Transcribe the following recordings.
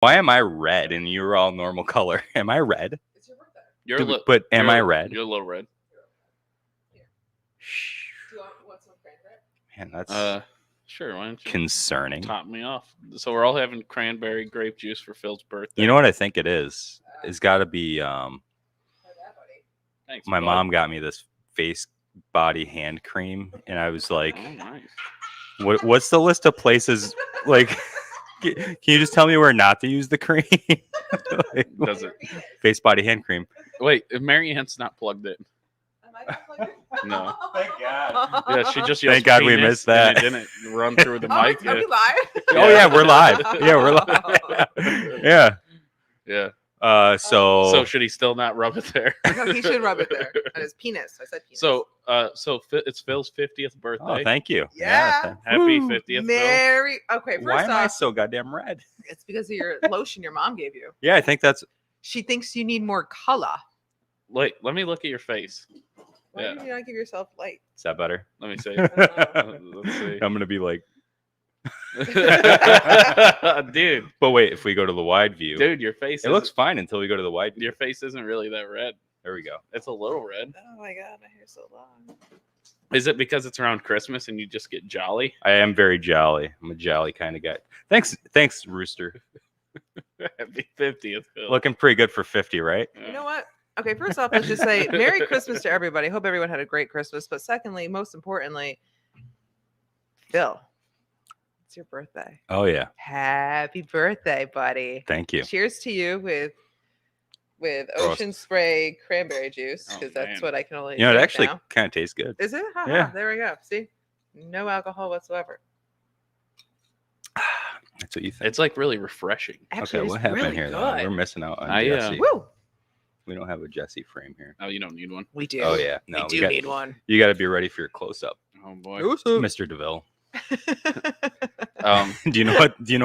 Why am I red and you're all normal color? Am I red? It's your birthday. But am I red? You're a little red. Do you want some cranberry? Man, that's Sure. Why don't you concerning. top me off? So we're all having cranberry grape juice for Phil's birthday. You know what I think it is? It's got to be. Have that, buddy. Thanks, My bud. mom got me this face body hand cream, and I was like, Oh, nice. What's the list of places? Like, can you just tell me where not to use the cream? Like, Does it? face body hand cream. Wait, if Mary Ann's not plugged in. Am I not plugged in? No. Thank God. Yeah, she just yelled Thank God we penis, missed that. And it didn't run through the Oh, mic. are we live? Oh yeah, we're live. Yeah, we're live. Yeah. Yeah. So should he still not rub it there? No, he should rub it there. On his penis. I said penis. So it's Phil's 50th birthday. oh, thank you. Yeah. Happy Woo. 50th, Phil. Mary. Okay, first Why am I off, so goddamn red? it's because of your lotion your mom gave you. Yeah, I think that's. She thinks you need more color. Wait, let me look at your face. Why Yeah. do you not give yourself light? Is that better? Let me see. I'm Let's see. gonna be like, Dude, but wait, if we go to the wide view, your face. it looks fine until we go to the wide view. Your face isn't really that red. There we go. It's a little red. Oh my god, my hair's so long. Is it because it's around Christmas and you just get jolly? I am very jolly. I'm a jolly kind of guy. Thanks, Rooster. Happy 50th, Phil. Looking pretty good for 50, right? Yeah. You know what? Okay, first off, let's just say Merry Christmas to everybody. Hope everyone had a great Christmas. But secondly, most importantly, Phil, it's your birthday. Oh yeah. Happy birthday, buddy. Thank you. Cheers to you with Prost. Ocean Spray cranberry juice, Oh, because that's man. what I can only You know, it drink actually now. kind of tastes good. Is it? Ha-ha, Yeah. there we go. See? No alcohol whatsoever. That's what you think. It's like really refreshing. Actually, Okay, it's what happened really here? good. Though? We're missing out on I, Jesse. Woo! We don't have a Jesse frame here. Oh, you don't need one. We do. Oh yeah, no, we do need one. You got to be ready for your close up, Oh boy. Mr. DeVille. Um, Do you know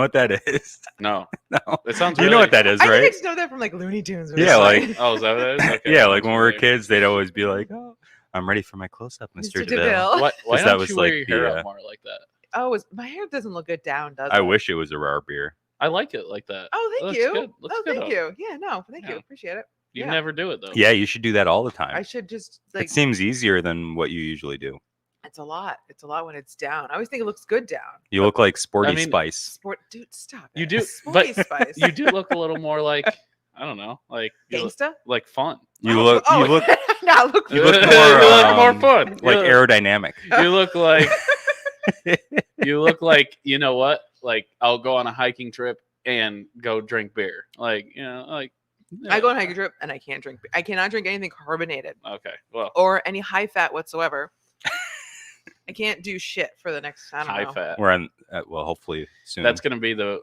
what that is? no. No. It sounds. You know what that is, I think I right? just know that from like Looney Tunes. Or Yeah, something. like- Oh, is that what it is? Okay. Yeah, like when we were Familiar. kids, they'd always be like, "Oh, I'm ready for my close up, Mr. Mr. DeVille." DeVille. Why Because don't that was you wear like your hair the, up more like that? Oh, my hair doesn't look good down, does it? I wish it was a Rahr beer. I like it like that. Oh, It thank looks you. good. Looks Oh, good thank up. you. Yeah, no, thank you. Yeah. Appreciate it. You Yeah. never do it though. Yeah, you should do that all the I time. should just like. It seems easier than what you usually do. It's a lot. It's a lot when it's down. I always think it looks good down. You look like Sporty I mean, Spice. Sport, dude, stop. You it. do, Sporty but Spice. you do look a little more like I don't know, like you look, Gangsta. like fun. You look Now look. You look You more, look more fun. like you look, aerodynamic. You look like you look like you know what? Like I'll go on a hiking trip and go drink beer. Like like I go on a hiking trip and I can't drink. I cannot drink anything carbonated Okay, well, or any high fat whatsoever. I can't do shit for the next. I don't high know. fat. We're on. Well, hopefully soon. That's gonna be the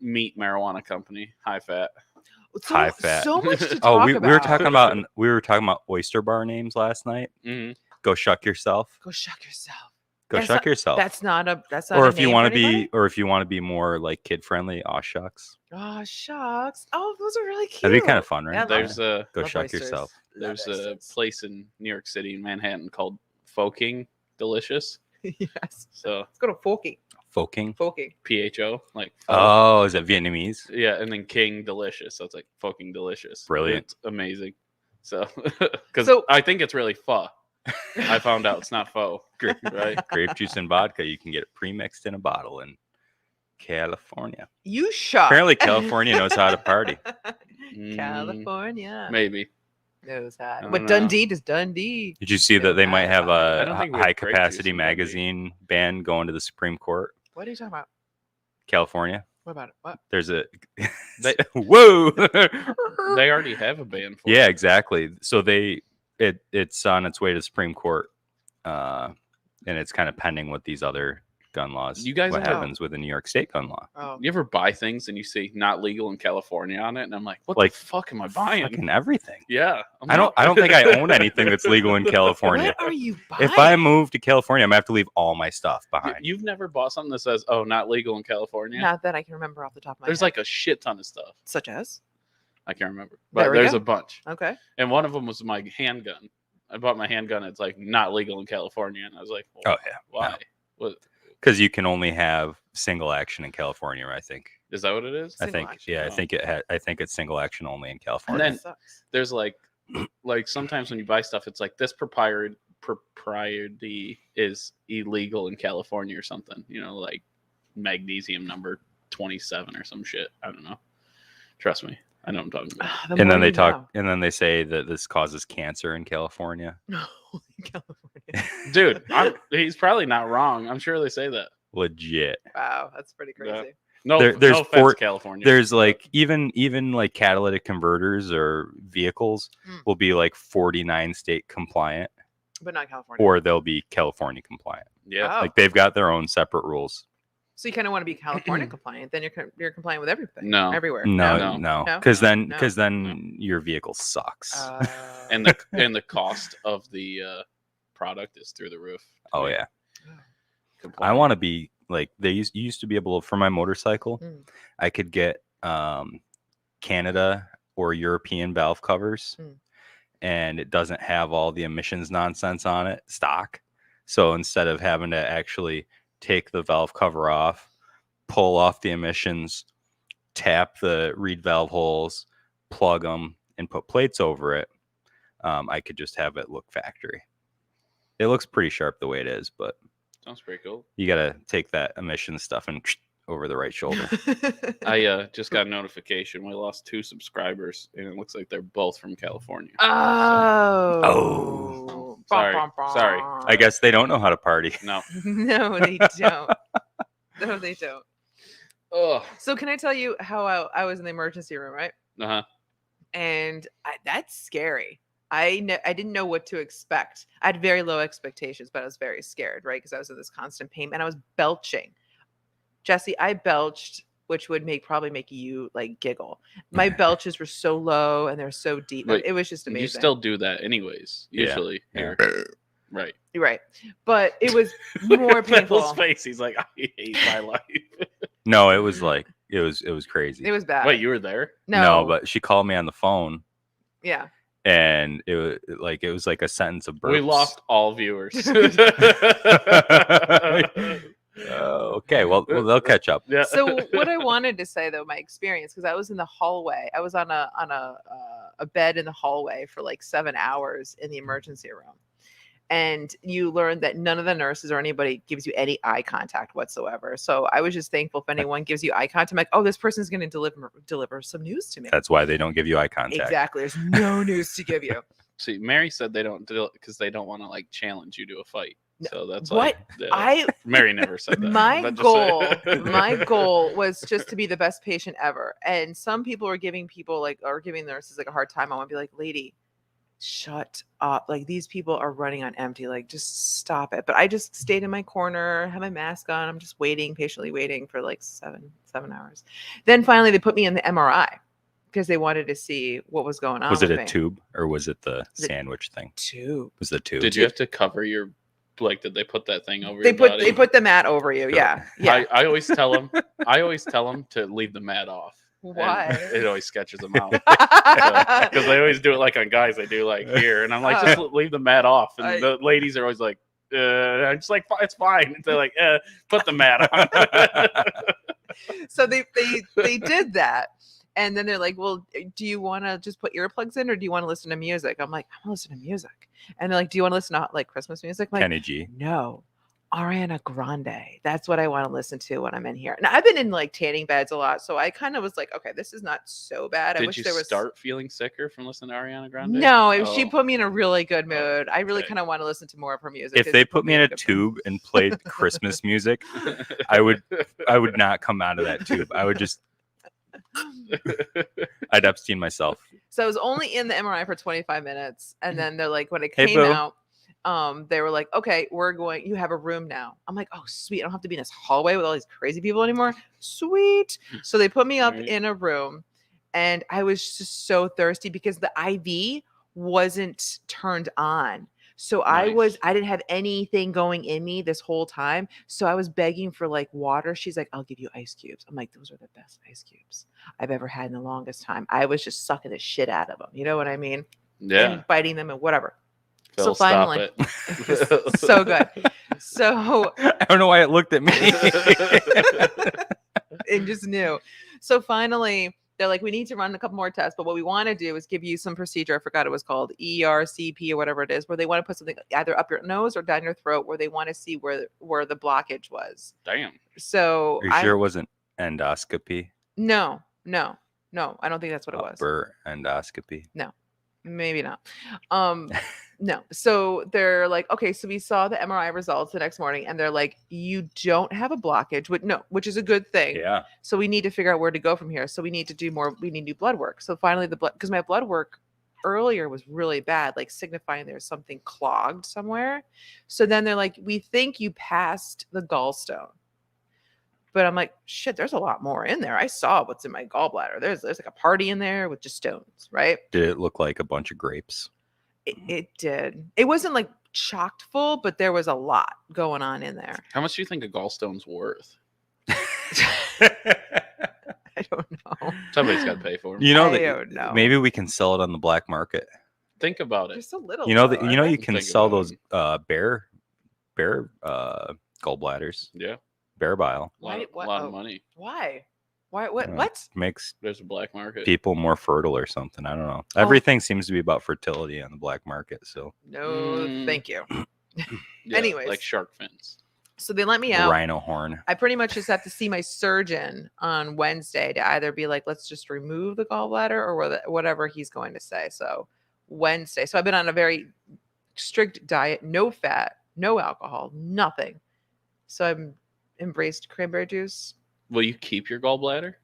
meat marijuana company. High fat. So, high fat. So much to talk Oh, we about. were talking about oyster bar names last night. Mm-hmm. Go shuck yourself. Go shuck yourself. Go That's shuck not- yourself. That's not a. That's not. or a if you name want for to be, anybody? or if you want to be more like kid friendly, aw shucks. Oh shucks. Oh, those are really cute. That'd be kind of fun, right? Yeah, There's a Go Love shuck oysters. yourself. Love there's a oysters. place in New York City, in Manhattan, called Foking Delicious. Yes. So Let's go to Folky. Folking. Folky. PHO, like Oh, is that Vietnamese? yeah, and then King Delicious. So it's like Foking Delicious. Brilliant. It's amazing. So because So- I think it's really pho. I found out it's not pho. Grape, Right? grape juice and vodka. You can get it pre-mixed in a bottle in California. You shuck. Apparently, California knows how to party. California Maybe. knows how. don't But know. Dundee does Dundee. Did you see that they might have I a don't think we have high grape capacity juice in Dundee. magazine ban going to the Supreme Court? What are you talking about? California. What about it? What? There's a They- whoa. They already have a ban for Yeah, it. exactly. So it's on its way to Supreme Court, and it's kind of pending with these other gun laws. You guys what ever- happens with the New York State gun law? Oh. You ever buy things and you see not legal in California on it, and I'm like, what Like, the fuck am I buying? Fucking everything. Yeah, I'm I don't think I own anything that's legal in California. What are you buying? If I move to California, I'm gonna have to leave all my stuff behind. You've never bought something that says, "Oh, not legal in California." Not that I can remember off the top of my There's head. like a shit ton of stuff. Such as? I can't remember, There but we there's go. a bunch. Okay. And one of them was my handgun. I bought my handgun. It's like not legal in California, and I was like, well, Oh yeah, why? What? because you can only have single action in California, I think. Is that what it is? I Single think. action. Yeah, Oh. I think it's single action only in And California. then That sucks. there's like sometimes when you buy stuff, it's like this propriety is illegal in California or something. You know, like magnesium number 27 or some shit. I don't know. Trust me, I know what I'm talking about. The And more then they you talk, know. and then they say that this causes cancer in California. California. Dude, he's probably not wrong. I'm sure they say that. Legit. Wow, that's pretty Yeah. crazy. No, There's no offense, four- California. There's but- like even like catalytic converters or vehicles will be like 49 state compliant, But not California. or they'll be California compliant. yeah. Oh. Like they've got their own separate rules. So you kind of want to be California compliant, then you're compliant with everything. No. Everywhere. No, No. no, because then No. your vehicle sucks. And the cost of the product is through the roof. Oh yeah. I Compliant. want to be like you used to be able to, for my motorcycle, Mm. I could get Canada or European valve covers, Mm. and it doesn't have all the emissions nonsense on it stock. So instead of having to actually take the valve cover off, pull off the emissions, tap the reed valve holes, plug them, and put plates over it, I could just have it look factory. It looks pretty sharp the way it is, but Sounds pretty cool. you got to take that emission stuff and over the right shoulder. I just got a notification. We lost 2 subscribers, and it looks like they're both from California. Oh. Sorry. Sorry. I guess they don't know how to party. No. No, they don't. No, they don't. Oh. So can I tell you how I was in the emergency room, right? Uh-huh. And that's scary. I didn't know what to expect. I had very low expectations, but I was very scared, right? Because I was in this constant pain and I was belching. Jesse, I belched, which would probably make you like giggle. My belches were so low and they're so deep. Wait, It was just amazing. You still do that anyways, Yeah. usually. Yeah. Here. Right. You're right. But it was more painful. Phil's face, he's like, I hate my life. No, it was like it was crazy. It was bad. Wait, you were there? no, but she called me on the phone, yeah. and it was like a sentence of burps. We lost all viewers. Okay, well they'll catch up. Yeah. So what I wanted to say though, my experience, because I was in the hallway, I was on a bed in the hallway for like 7 hours in the emergency room, and you learn that none of the nurses or anybody gives you any eye contact whatsoever. So I was just thankful if anyone gives you eye contact. I'm like, oh, this person's going to deliver some news to me. That's why they don't give you eye contact. Exactly. There's no news to give you. See, Mary said they don't do it because they don't want to like challenge you to a fight. So that's What? like Mary never said that. My but just goal, saying. my goal was just to be the best patient ever. And some people are giving nurses like a hard time. I want to be like, lady, shut up. Like these people are running on empty. Like just stop it. But I just stayed in my corner, had my mask on. I'm just waiting, patiently waiting for like seven hours. Then finally they put me in the MRI because they wanted to see what was going on. Was it with a me. tube or was it the sandwich thing? Tube. It was the tube. Did you have to cover your did they put that thing over They your put body? they put the mat over you. Yeah. Yeah. I always tell them to leave the mat off. And Why? It always sketches them out. Because they always do it like on guys, they do like here. And I'm like, just leave the mat off. And the ladies are always like, I'm just like, it's fine. They're like, put the mat on. So they did that. And then they're like, well, do you want to just put earplugs in or do you want to listen to music? I'm like, I want to listen to music. And they're like, do you want to listen to like Christmas music? I'm like, Kenny G. no, Ariana Grande. That's what I want to listen to when I'm in here. Now I've been in like tanning beds a lot. So I kind of was like, okay, this is not so bad. I Did wish you there was start feeling sicker from listening to Ariana Grande? No, she Oh. put me in a really good mood. I really okay. kind of want to listen to more of her music. If 'cause they it put me in a good mood. tube and played Christmas music, I would not come out of that tube. I would just I'd Epstein myself. So I was only in the MRI for 25 minutes. And then they're like, when it Hey, came boo. out, they were like, okay, you have a room now. I'm like, oh, sweet. I don't have to be in this hallway with all these crazy people anymore. Sweet. So they put me up Right. in a room and I was just so thirsty because the IV wasn't turned on. So I Nice. didn't have anything going in me this whole time. So I was begging for like water. She's like, I'll give you ice cubes. I'm like, those are the best ice cubes I've ever had in the longest time. I was just sucking the shit out of them. You know what I mean? Yeah. And biting them and whatever. Phil, so finally, stop so good. So I don't know why it looked at me. and just knew. So finally, they're like, we need to run a couple more tests, but what we want to do is give you some procedure. I forgot it was called ERCP or whatever it is, where they want to put something either up your nose or down your throat, where they want to see where the blockage was. Damn. So Are you sure it wasn't endoscopy? No, I don't think that's what it was. Upper endoscopy. Maybe not. No. So they're like, okay, so we saw the MRI results the next morning, and they're like, you don't have a blockage, which is a good thing. Yeah. So we need to figure out where to go from here. So we need to do more. We need to do blood work. So finally, because my blood work earlier was really bad, like signifying there's something clogged somewhere. So then they're like, we think you passed the gallstone. But I'm like, shit, there's a lot more in there. I saw what's in my gallbladder. There's like a party in there with just stones, right? Did it look like a bunch of grapes? It did. It wasn't like chocked full, but there was a lot going on in there. How much do you think a gallstone's worth? I don't know. Somebody's got to pay for them. You know, I don't know. maybe we can sell it on the black market. Think about it. Just a little. You know though, you right? can Think sell about those bear gallbladders, Yeah. bear bile. A lot, Why- a lot oh. of money. Why? What? Yeah. What? Makes There's a black market. people more fertile or something. I don't know. Oh. Everything seems to be about fertility on the black market. So No, Mm. thank you. Yeah, anyways. like shark fins. So they let me out. rhino horn. I pretty much just have to see my surgeon on Wednesday to either be like, let's just remove the gallbladder or whatever he's going to say. So Wednesday. So I've been on a very strict diet, no fat, no alcohol, nothing. So I've embraced cranberry juice. Will you keep your gallbladder?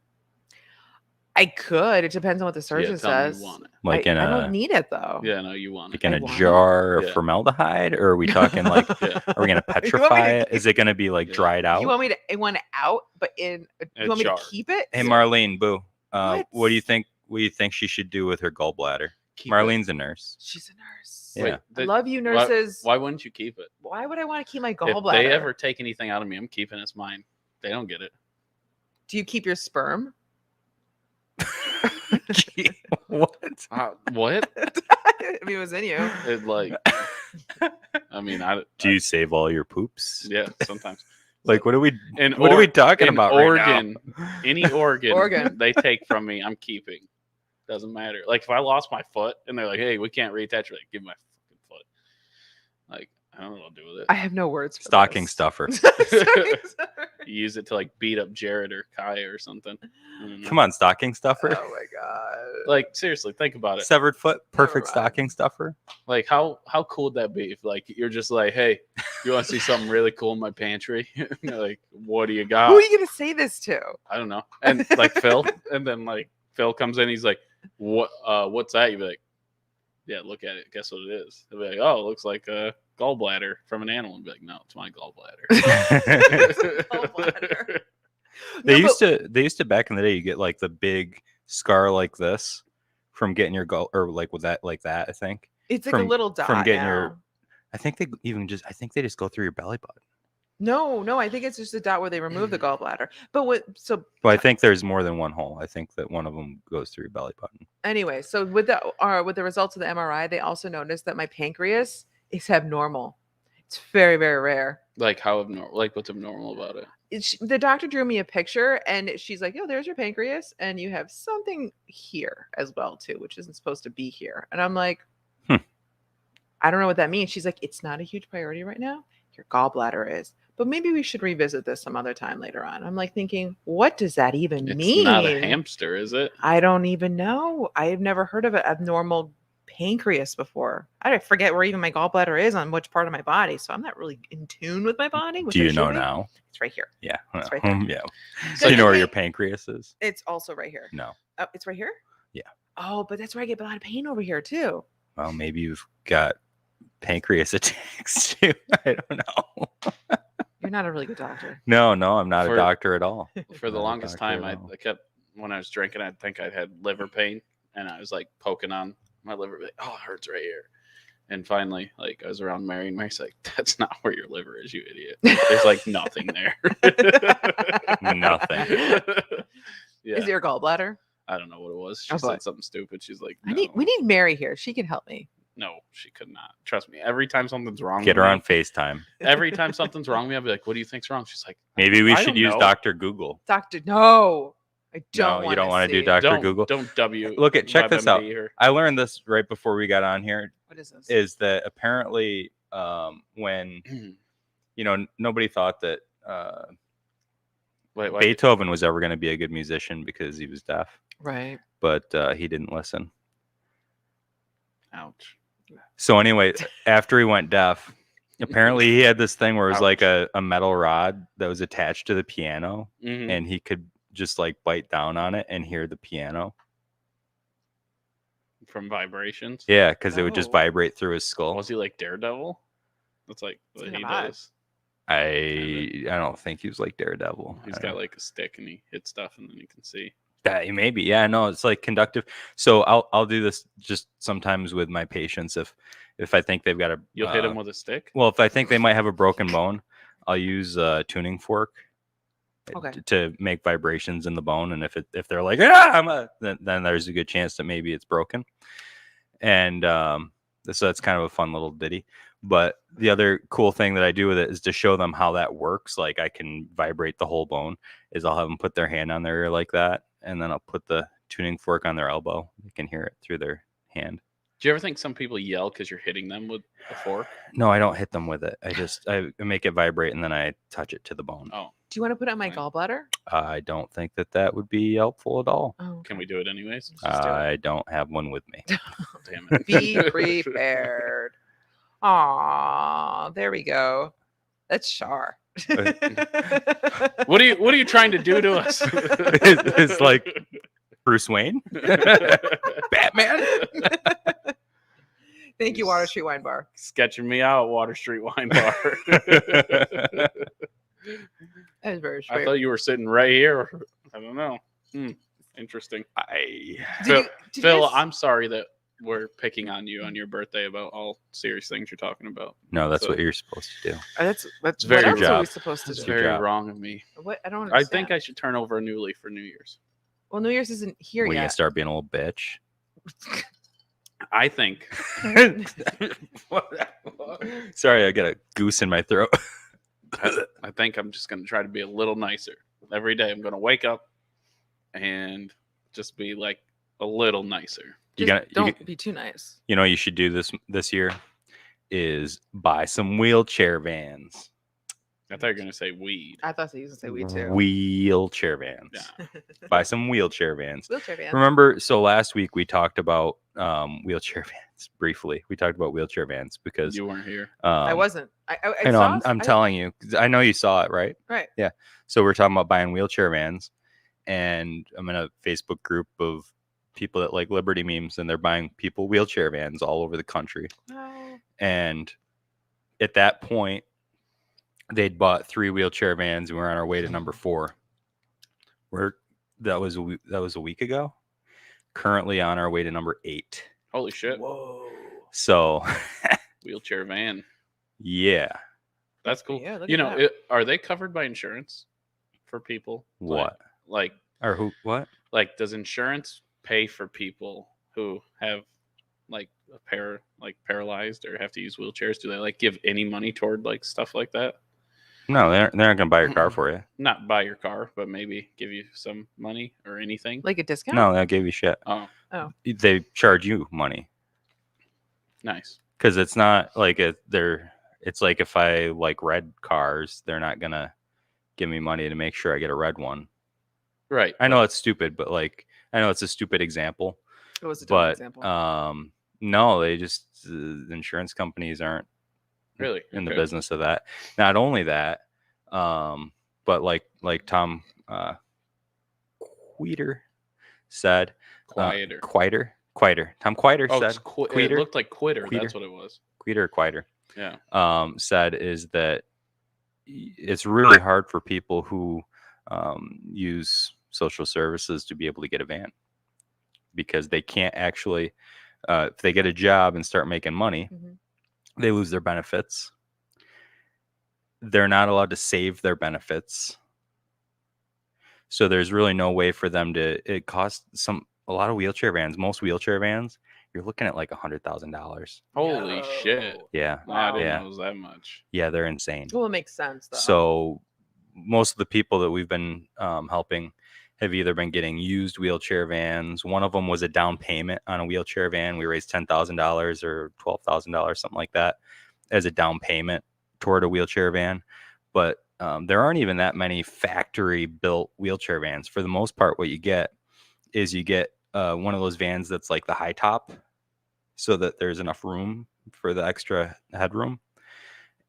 I could. It depends on what the surgeon Yeah, tell me says. you want it. Like I in don't a need it though. Yeah, no, you want like it. in I a want it. jar of Yeah. formaldehyde, or are we talking like Yeah. are we gonna You want me petrify to- it? Is it gonna be like Yeah. dried out? You want me to? I want it out, but in. A You want me jar. to keep it? Hey Marlene, boo. What? What do you think? What do you think she should do with her gallbladder? Keep it. Marlene's a nurse. She's a nurse. Yeah. I love you, nurses. Why wouldn't you keep it? Why would I want to keep my If gallbladder? they ever take anything out of me, I'm keeping it. It's mine. They don't get it. Do you keep your sperm? What? What? I mean, it was in you. It like. I mean, Do you save all your poops? Yeah, sometimes. Like what are we And what are we talking about organ, right now? any organ, Organ. they take from me, I'm keeping. Doesn't matter. Like if I lost my foot and they're like, "Hey, we can't reattach," you're like, "Give me my fucking foot." Like I don't know what to do with I have no words for Stocking this. stuffer. Stocking stuffer. it. You use it to like beat up Jared or Kai or something. I don't know. Come on, stocking stuffer. Oh my god. Like seriously, think about it. Severed foot, perfect mind. stocking stuffer. Like how cool would that be if like you're just like, "Hey, you want to see something really cool in my pantry?" And they're like, "What do you got?" Who are you gonna say this to? I don't know. And like Phil, and then like Phil comes in, he's like, what's that?" You'd be like, "Yeah, look at it. Guess what it is?" They'll be like, "Oh, it looks like a gallbladder from an animal." And be like, "No, it's my gallbladder." Gallbladder. They No, used to back in the day. You get like the big scar like this from getting your gall, or like with that like that. I think. it's like a from- little dot from getting now. your- I think they just go through your belly button. No, I think it's just a dot where they remove the gallbladder. But But I think there's more than one hole. I think that one of them goes through your belly button. anyway, so with the results of the MRI, they also noticed that my pancreas is abnormal. It's very, very rare. Like how abnormal? Like what's abnormal about it? The doctor drew me a picture and she's like, "Oh, there's your pancreas, and you have something here as well too, which isn't supposed to be here." And I'm like, I don't know what that means. She's like, "It's not a huge priority right now. Your gallbladder is, but maybe we should revisit this some other time later on." I'm like thinking, what does that even It's mean? not a hamster, is it? I don't even know. I have never heard of an abnormal pancreas before. I forget where even my gallbladder is on which part of my body, so I'm not really in tune with my body. which Do I you should know be. now? It's right here. Yeah. It's right there. Yeah. It's Do you like- know where your pancreas is? It's also right here. No. Oh, it's right here? Yeah. Oh, but that's where I get a lot of pain over here too. Well, maybe you've got pancreas attacks too. I don't know. You're not a really good doctor. No, I'm not For- a doctor at all. For the Not a longest doctor time, at I all. kept when I was drinking, I'd think I had liver pain, and I was like poking on my liver, like, "Oh, it hurts right here." And finally, like I was around Mary, and Mary's like, "That's not where your liver is, you idiot. There's like nothing there." Nothing. Yeah, Is it your gallbladder? I don't know what it was. She Oh, said boy. something stupid. She's like, We need Mary here. She can help me. No, she could not. Trust me. Every time something's wrong, Get with her me, on FaceTime. Every time something's wrong with me, I'll be like, "What do you think's wrong?" She's like, Maybe we I should don't use know. Dr. Google. Doctor, no, I don't No, want you don't want to do Dr. Dr. Google. Don't W. Look at check this out. WebMD her. I learned this right before we got on here. What is this? Is that apparently when nobody thought that Wait, Beethoven was ever going to be a good musician because he was deaf, Right. but he didn't listen. Ouch. So anyway, after he went deaf, apparently he had this thing where it was Ouch. like a metal rod that was attached to the piano, Mhm. and he could just like bite down on it and hear the piano. From vibrations. Yeah, because it would just Oh. vibrate through his skull. Was he like Daredevil? That's like what kinda he odd. does. I don't think he was like Daredevil. He's got like a stick and he hits stuff and then you can see. Maybe, yeah, no, it's like conductive. So I'll do this just sometimes with my patients if I think they've got a. You'll hit him with a stick. Well, if I think they might have a broken bone, I'll use a tuning fork Okay. to make vibrations in the bone, and if they're like then there's a good chance that maybe it's broken, and so that's kind of a fun little ditty. But the other cool thing that I do with it is to show them how that works. Like I can vibrate the whole bone. Is I'll have them put their hand on their ear like that, and then I'll put the tuning fork on their elbow. They can hear it through their hand. Do you ever think some people yell because you're hitting them with a fork? No, I don't hit them with it. I make it vibrate and then I touch it to the bone. Oh, Do you want to put it on my Fine. gallbladder? I don't think that would be helpful at all. Oh, can we do it anyways? Let's do it. I don't have one with me. Damn it. Be prepared. Aw, there we go. That's Char. What are you trying to do to us? It's like Bruce Wayne, Batman. Thank you, Water Street Wine Bar. Sketching me out, Water Street Wine Bar. That was very I straight. thought you were sitting right here. I don't know. Interesting. Did Phil, you Phil, guys- I'm sorry that we're picking on you on your birthday about all serious things you're talking about. No, that's So- what you're supposed to do. That's very what else good are we job. supposed to It's do? Good very job. wrong of me. What I don't I understand. think I should turn over a new leaf for New Year's. Well, New Year's isn't here When you yet. start being a little bitch. I think Sorry, I got a goose in my throat. I think I'm just going to try to be a little nicer every day. I'm going to wake up and just be like a little nicer. Don't be too nice. You know what you should do this year is buy some wheelchair vans. I thought you were going to say weed. I thought you was gonna say we too. Wheelchair vans. Yeah. Buy some wheelchair vans. Wheelchair van. Remember, so last week we talked about wheelchair vans briefly. We talked about wheelchair vans because You weren't here. I wasn't. I I know. saw I'm telling you. 'Cause I know you saw it, right? Right. Yeah. So we're talking about buying wheelchair vans, and I'm in a Facebook group of people that like Liberty memes, and they're buying people wheelchair vans all over the country. No. And at that point, they'd bought 3 wheelchair vans, and we're on our way to number 4. That was a week ago. Currently on our way to number 8. Holy shit. Whoa. So, Wheelchair van. yeah. That's cool. Yeah, look You at know, that. are they covered by insurance for people? What? Like, Or who? What? does insurance pay for people who have like paralyzed or have to use wheelchairs? Do they like give any money toward like stuff like that? No, they're not gonna buy your car for you. Not buy your car, but maybe give you some money or anything. Like a discount? No, they'll give you shit. Oh, They charge you money nice. because it's not like it's like if I like red cars, they're not gonna give me money to make sure I get a red one. Right. I know it's stupid, but like I know it's a stupid example, It was a different but example. no, they just insurance companies aren't Really in the Okay. business of that. Not only that, but like Tom Quieter said, Quieter. Quieter. Tom Quieter Oh, said, it Quieter? looked like quitter. Quieter. That's what it was. Quieter, Yeah. said is that it's really hard for people who use social services to be able to get a van because they can't actually, if they get a job and start making money, Mhm. they lose their benefits. They're not allowed to save their benefits. So there's really no way for them to, it costs a lot of wheelchair vans, most wheelchair vans you're looking at like $100,000. Holy shit! Yeah, I didn't Yeah. know it was that much. yeah, they're insane. Well, it makes sense though. So most of the people that we've been helping have either been getting used wheelchair vans. One of them was a down payment on a wheelchair van. We raised $10,000 or $12,000, something like that, as a down payment toward a wheelchair van. But there aren't even that many factory built wheelchair vans. For the most part, what you get is one of those vans that's like the high top, so that there's enough room for the extra headroom.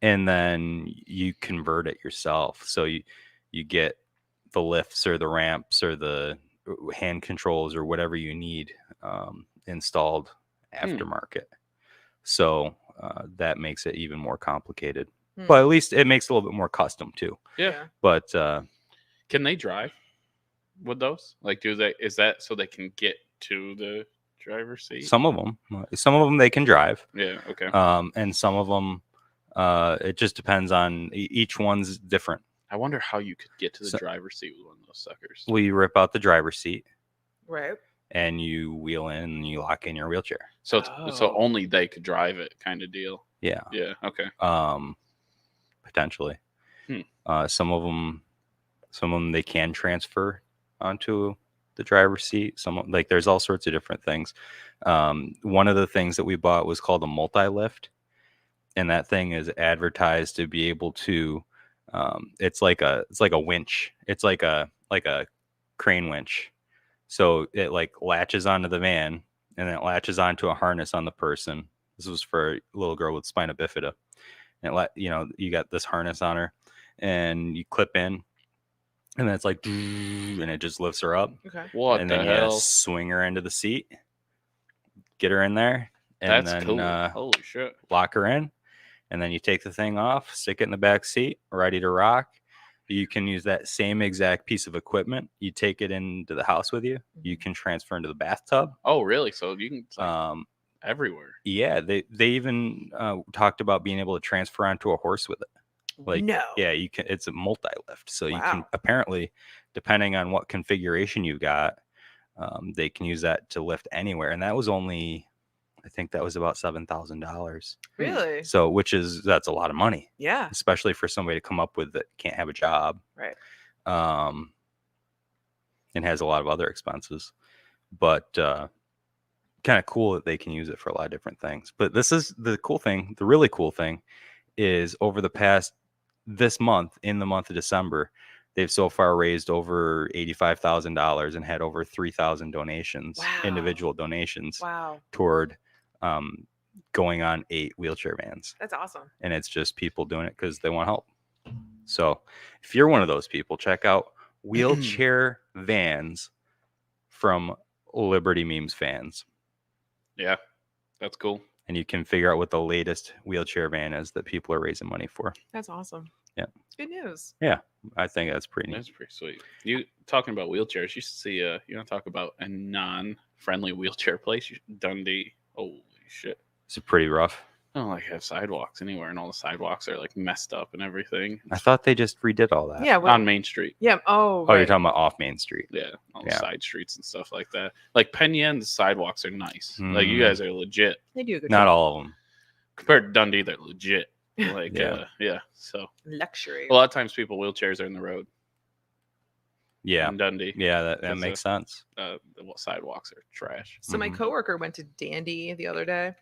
And then you convert it yourself. So you get the lifts or the ramps or the hand controls or whatever you need installed aftermarket. So that makes it even more complicated. But at least it makes it a little bit more custom too. Yeah. But can they drive with those? Like, is that so they can get to the driver's seat? some of them they can drive. Yeah. Okay. And some of them it just depends on each one's different. I wonder how you could get to the driver's seat with one of those suckers. Well, you rip out the driver's seat, Right. and you wheel in and you lock in your wheelchair. So so only they could drive it, kind of deal. Yeah. Yeah. Okay. Potentially. Some of them they can transfer onto the driver's seat. There's all sorts of different things. One of the things that we bought was called a multi-lift, and that thing is advertised to be able to it's like a winch. It's like a crane winch. So it like latches onto the van, and then it latches onto a harness on the person. This was for a little girl with spina bifida. And you got this harness on her, and you clip in, and then it's like, and it just lifts her up. Okay. What And the then hell? you swing her into the seat, get her in there, and That's then cool. Holy shit. lock her in. And then you take the thing off, stick it in the back seat, ready to rock. You can use that same exact piece of equipment. You take it into the house with you. You can transfer into the bathtub. Oh, really? So you can everywhere. Yeah, they even talked about being able to transfer onto a horse with it. Like, no. Yeah, you can. It's a multi-lift, so you can Wow. apparently, depending on what configuration you got, they can use that to lift anywhere. And that was only, I think that was about $7,000. Really? So, that's a lot of money, Yeah. especially for somebody to come up with that can't have a job. Right. And has a lot of other expenses, but kind of cool that they can use it for a lot of different things. But this is the cool thing. The really cool thing is over this month, in the month of December, they've so far raised over $85,000 and had over 3,000 donations, Wow. individual donations, Wow. toward going on 8 wheelchair vans. That's awesome. And it's just people doing it because they want help. So if you're one of those people, check out wheelchair vans from Liberty Memes fans. Yeah, that's cool. And you can figure out what the latest wheelchair van is that people are raising money for. That's awesome. Yeah. Good news. Yeah, I think that's pretty neat. That's pretty sweet. You talking about wheelchairs? You should see. You want to talk about a non-friendly wheelchair place? Dundee. Holy shit! It's pretty rough. I don't like have sidewalks anywhere, and all the sidewalks are like messed up and everything. I thought they just redid all that. Yeah. On Main Street. Yeah. Oh. Oh, right. you're talking about off Main Street. Yeah, all the Yeah. side streets and stuff like that. Like Penn sidewalks are nice. Like you Mhm. guys are legit. They do a good Not job. all of them. Compared to Dundee, they're legit. Like Yeah. yeah. So Luxury. a lot of times people wheelchairs are in the road. Yeah. In Dundee. Yeah, that Because, makes sense. The sidewalks are trash. So my Mhm. coworker went to Dandy the other day,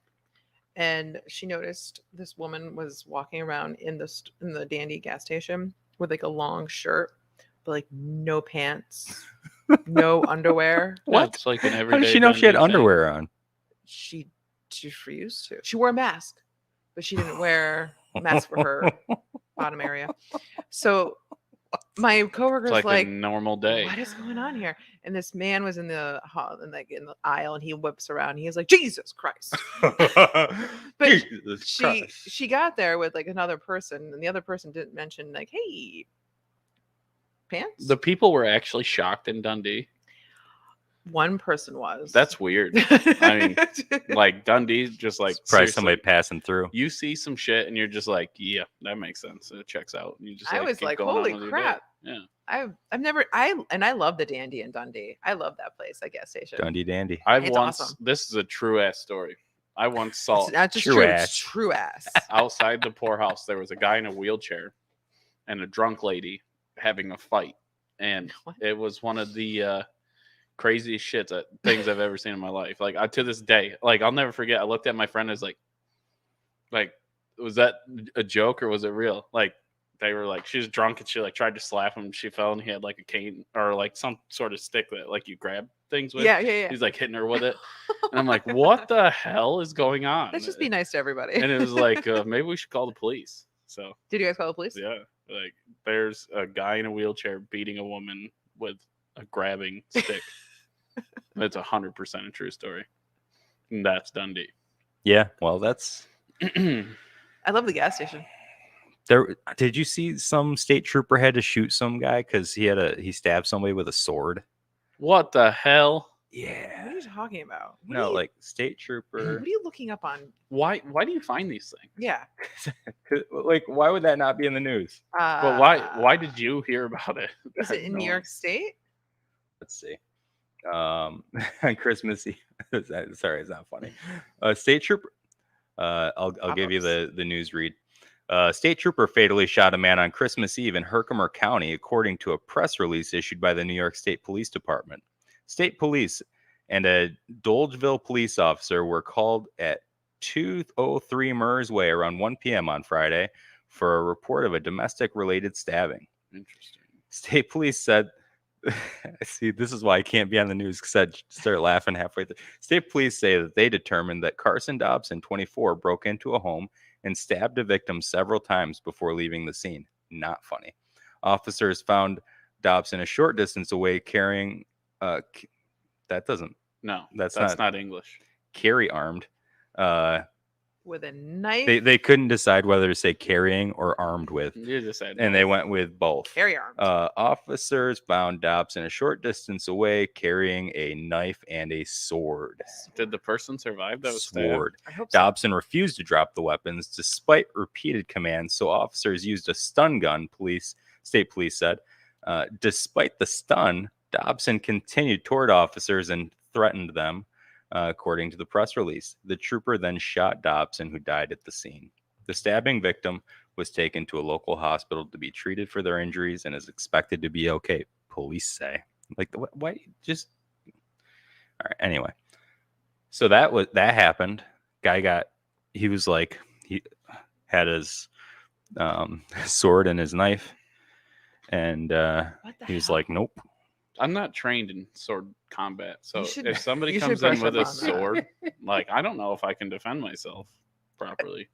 and she noticed this woman was walking around in the Dandy gas station with like a long shirt, but like no pants, no underwear. Yeah, What? it's like an How everyday. did she know she had Dundee thing. underwear on? She refused to. She wore a mask, but she didn't wear a mask for her bottom area. So my coworker's It's like like, a normal day. what is going on here? And this man was in the hall, in the aisle, and he whips around. And he was like, Jesus Christ! But she got there with like another person, and the other person didn't mention like, hey, pants. The people were actually shocked in Dundee. One person was. That's weird. I mean, like Dundee's just like Probably seriously, somebody passing through. You see some shit and you're just like, yeah, that makes sense. It checks out. And you just I was keep like, going on holy with your day. crap! Yeah. I love the Dandy in Dundee. I love that place. That gas station. Dundee dandy. It's awesome. This is a true ass story. I once saw It's not just True true. ass. It's true ass. outside the poorhouse, there was a guy in a wheelchair and a drunk lady having a fight. And What? it was one of the craziest things I've ever seen in my life. Like to this day, like I'll never forget. I looked at my friend as like, was that a joke or was it real? Like they were like, she was drunk and she like tried to slap him. She fell and he had like a cane or like some sort of stick that like you grab things with. Yeah. He's like hitting her with it. And I'm like, what the hell is going on? Let's just be nice to everybody. And it was like, maybe we should call the police. So Did you guys call the police? yeah, like there's a guy in a wheelchair beating a woman with a grabbing stick. That's 100% a true story. And that's Dundee. Yeah, well, that's I love the gas station. there. Did you see some state trooper had to shoot some guy because he stabbed somebody with a sword? What the hell? What Yeah. are you talking about? What No, are you, like state trooper. what are you looking up on? Why do you find these things? Yeah. Like, why would that not be in the news? But why did you hear about it? Was it in New York State? Let's see. On Christmas Eve. Sorry, it's not funny. State trooper. I'll give you the news read. State trooper fatally shot a man on Christmas Eve in Herkimer County, according to a press release issued by the New York State Police Department. State police and a Dolgeville police officer were called at 203 Mers Way around 1 p.m. on Friday for a report of a domestic-related stabbing. Interesting. State police said, see, this is why I can't be on the news because I'd start laughing halfway through. State police say that they determined that Carson Dobson, 24, broke into a home and stabbed a victim several times before leaving the scene. Not funny. Officers found Dobson a short distance away carrying, that's not English. carry armed. With a knife? They couldn't decide whether to say carrying or armed with. You just said And they went with both. Carry armed. Officers found Dobson a short distance away carrying a knife and a sword. Did the person survive that was stabbed? Sword. I hope so. Dobson refused to drop the weapons despite repeated commands, so officers used a stun gun, state police said. Despite the stun, Dobson continued toward officers and threatened them, according to the press release. The trooper then shot Dobson, who died at the scene. The stabbing victim was taken to a local hospital to be treated for their injuries and is expected to be okay, police say. Like, why just... All right, anyway. So that happened. Guy he had his sword and his knife, and he was like, nope. I'm not trained in sword combat, so You should- if somebody you comes should in brush with a up on that. sword, like I don't know if I can defend myself properly.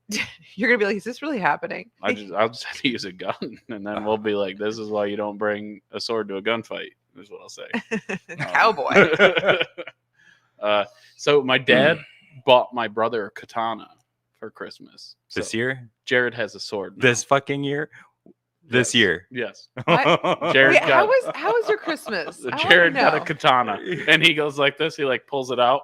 You're going to be like, is this really happening? I'll just have to use a gun, and then we'll be like, "This is why you don't bring a sword to a gunfight." Is what I'll say. Cowboy. So my dad bought my brother a katana for Christmas. This So year? Jared has a sword. Now. This fucking year? This Yes. year? Yes. Jared Wait, how was your Christmas? I wanna Jared got a know. katana, and he goes like this. He like pulls it out,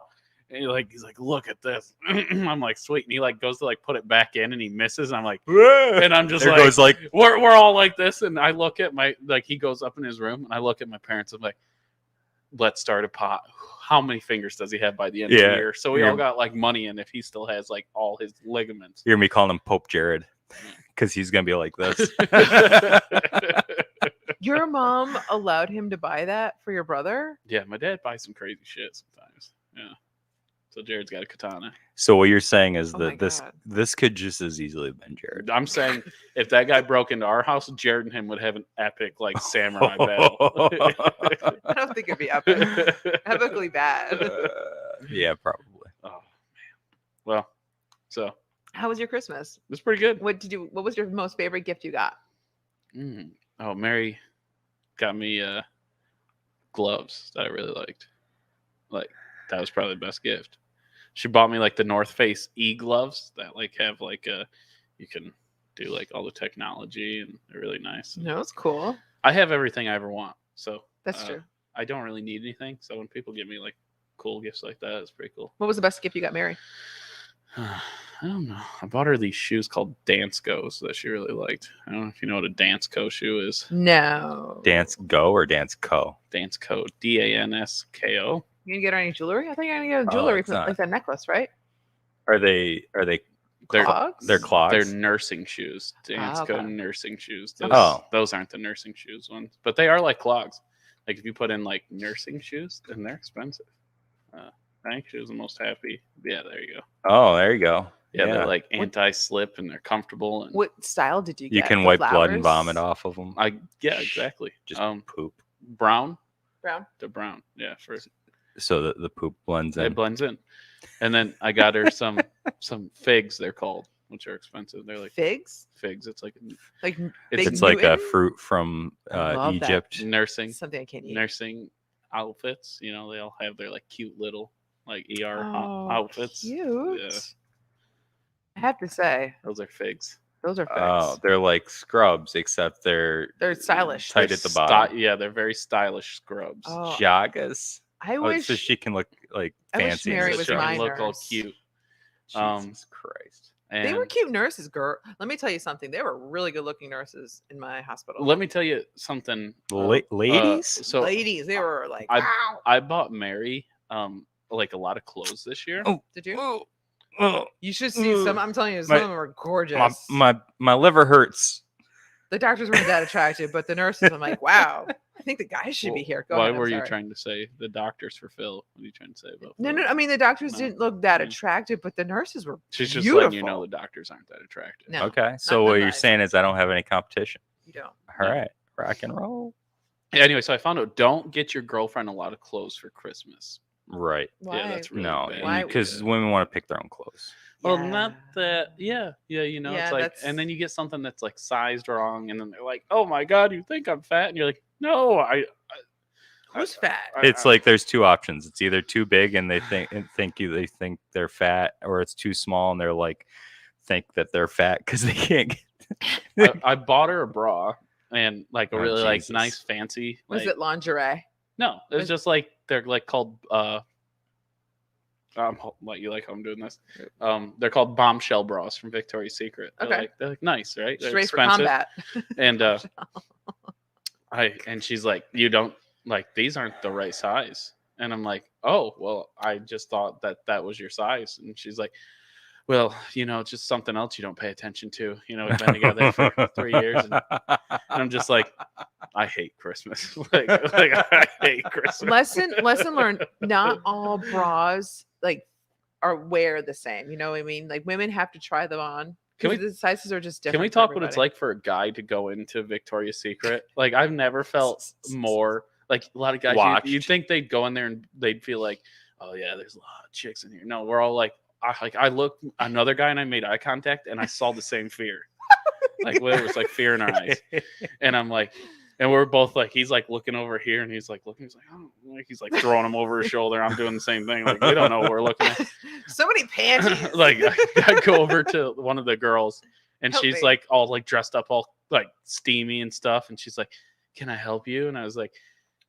and he's like, "Look at this." I'm like, "Sweet," and he like goes to like put it back in, and he misses. I'm like, and I'm just there like, goes like we're all like this, and I look at he goes up in his room, and I look at my parents. I'm like, let's start a pot. How many fingers does he have by the end of the year? So we all got like money, and if he still has like all his ligaments. hear me calling him Pope Jared because he's gonna be like this. Your mom allowed him to buy that for your brother? Yeah, my dad buys some crazy shit sometimes. Yeah. So Jared's got a katana. So what you're saying is Oh my that this God. this could just as easily have been Jared. I'm saying if that guy broke into our house, Jared and him would have an epic like samurai battle. I don't think it'd be epic. Epically bad. Yeah, probably. Oh man. Well, so How was your Christmas? it was pretty good. What was your most favorite gift you got? Oh, Mary got me gloves that I really liked. Like that was probably the best gift. She bought me like the North Face gloves that like have like you can do like all the technology and they're really nice. No, it's cool. I have everything I ever want, so That's true. I don't really need anything. So when people give me like cool gifts like that, it's pretty cool. What was the best gift you got, Mary? I don't know. I bought her these shoes called Dance Go's that she really liked. I don't know if you know what a Dance Co shoe is. No. Dance Go or Dance Co? Dance Co. DANSKO. You gonna get her any jewelry? I think you're gonna get a Oh, jewelry it's for not. like that necklace, right? Are they They're Clogs? they're clogs? They're nursing shoes. Dance Co okay. nursing shoes. Oh. Those aren't the nursing shoes ones, but they are like clogs. Like if you put in like nursing shoes, then they're expensive. I think she was the most happy. Yeah, there you go. Oh, there you go. Yeah, they're like anti-slip and they're comfortable. And What style did you get? You can The wipe blood and flowers? vomit off of them. yeah, exactly. Just poop. Brown. Brown. The brown. Yeah, for So the poop blends in. it blends in. And then I got her some figs. They're called, which are expensive. They're like Figs? figs. It's like Like It's- Big It's like a Newton? fruit from I love that. Egypt. nursing Something I can't eat. outfits. You know, they all have their like cute little like ER Oh, outfits. Cute. Yeah. I have to say, Those are figs. those are figs. Oh, they're like scrubs, except they're stylish. tight They're at the bottom. yeah, they're very stylish scrubs. Oh, Jagas. I Oh, wish so she can look like I wish fancy. Mary and was So stuff. they my look all nurse. cute. Jesus Christ. And they were cute nurses, girl. Let me tell you something. They were really good looking nurses in my hospital. let me tell you something. Ladies? So Ladies, they were like, I- wow. I bought Mary like a lot of clothes this year. Oh. Did you? Oh, You should see some. I'm telling you, some My- of them are gorgeous. my liver hurts. The doctors weren't that attractive, but the nurses, I'm like, wow. I think the guys should be here. Go Why ahead, I'm were you sorry. trying to say the doctors for Phil? What are you trying to say about No, Phil? no. I mean, the doctors No. didn't look that Yeah. attractive, but the nurses were. She's just letting you know beautiful. the doctors aren't that attractive. No, Okay. So not what the you're guys. saying is I don't have any competition. you don't. All No. right. Rock and roll. Yeah, anyway, so I found out don't get your girlfriend a lot of clothes for Christmas. Right. Why? Yeah, that's really No, bad. Why- because women want to pick their own clothes. Well, Yeah. not that. Yeah, you know, Yeah, it's like, that's- and then you get something that's like sized wrong, and then they're like, "Oh my god, you think I'm fat?" And you're like, "No, Who's fat? It's like there's two options. It's either too big and they think they're fat, or it's too small and they're like think that they're fat because they can't get. I bought her a bra and like a Oh, really like Jesus. nice fancy. Was like- it lingerie? No, it was Was- just like they're like called. Like you like how I'm doing this. They're called bombshell bras from Victoria's Secret. Okay. They're like nice, right? They're Straight for expensive. combat. And and she's like, you don't like these aren't the right size. And I'm like, oh well, I just thought that was your size. And she's like, well, you know, it's just something else you don't pay attention to. You know, we've been together for 3 years, and I'm just like, I hate Christmas. like I hate Christmas. lesson learned. Not all bras like wear the same. You know what I mean? Like women have to try them on. Can we- The sizes are just different. Can we for talk what it's everybody. like for a guy to go into Victoria's Secret? Like I've never felt more like a lot of guys. Watched. You'd think they'd go in there and they'd feel like, oh yeah, there's a lot of chicks in here. No, we're all like, I looked another guy and I made eye contact and I saw the same fear. Like well, it was like fear in our eyes, and I'm like, and we're both like, he's like looking over here and he's like looking, he's like, oh, like he's like throwing him over his shoulder. I'm doing the same thing. Like we don't know what we're looking at. So many panties. Like I go over to one of the girls and Help she's me. like all like dressed up all like steamy and stuff, and she's like, can I help you? And I was like,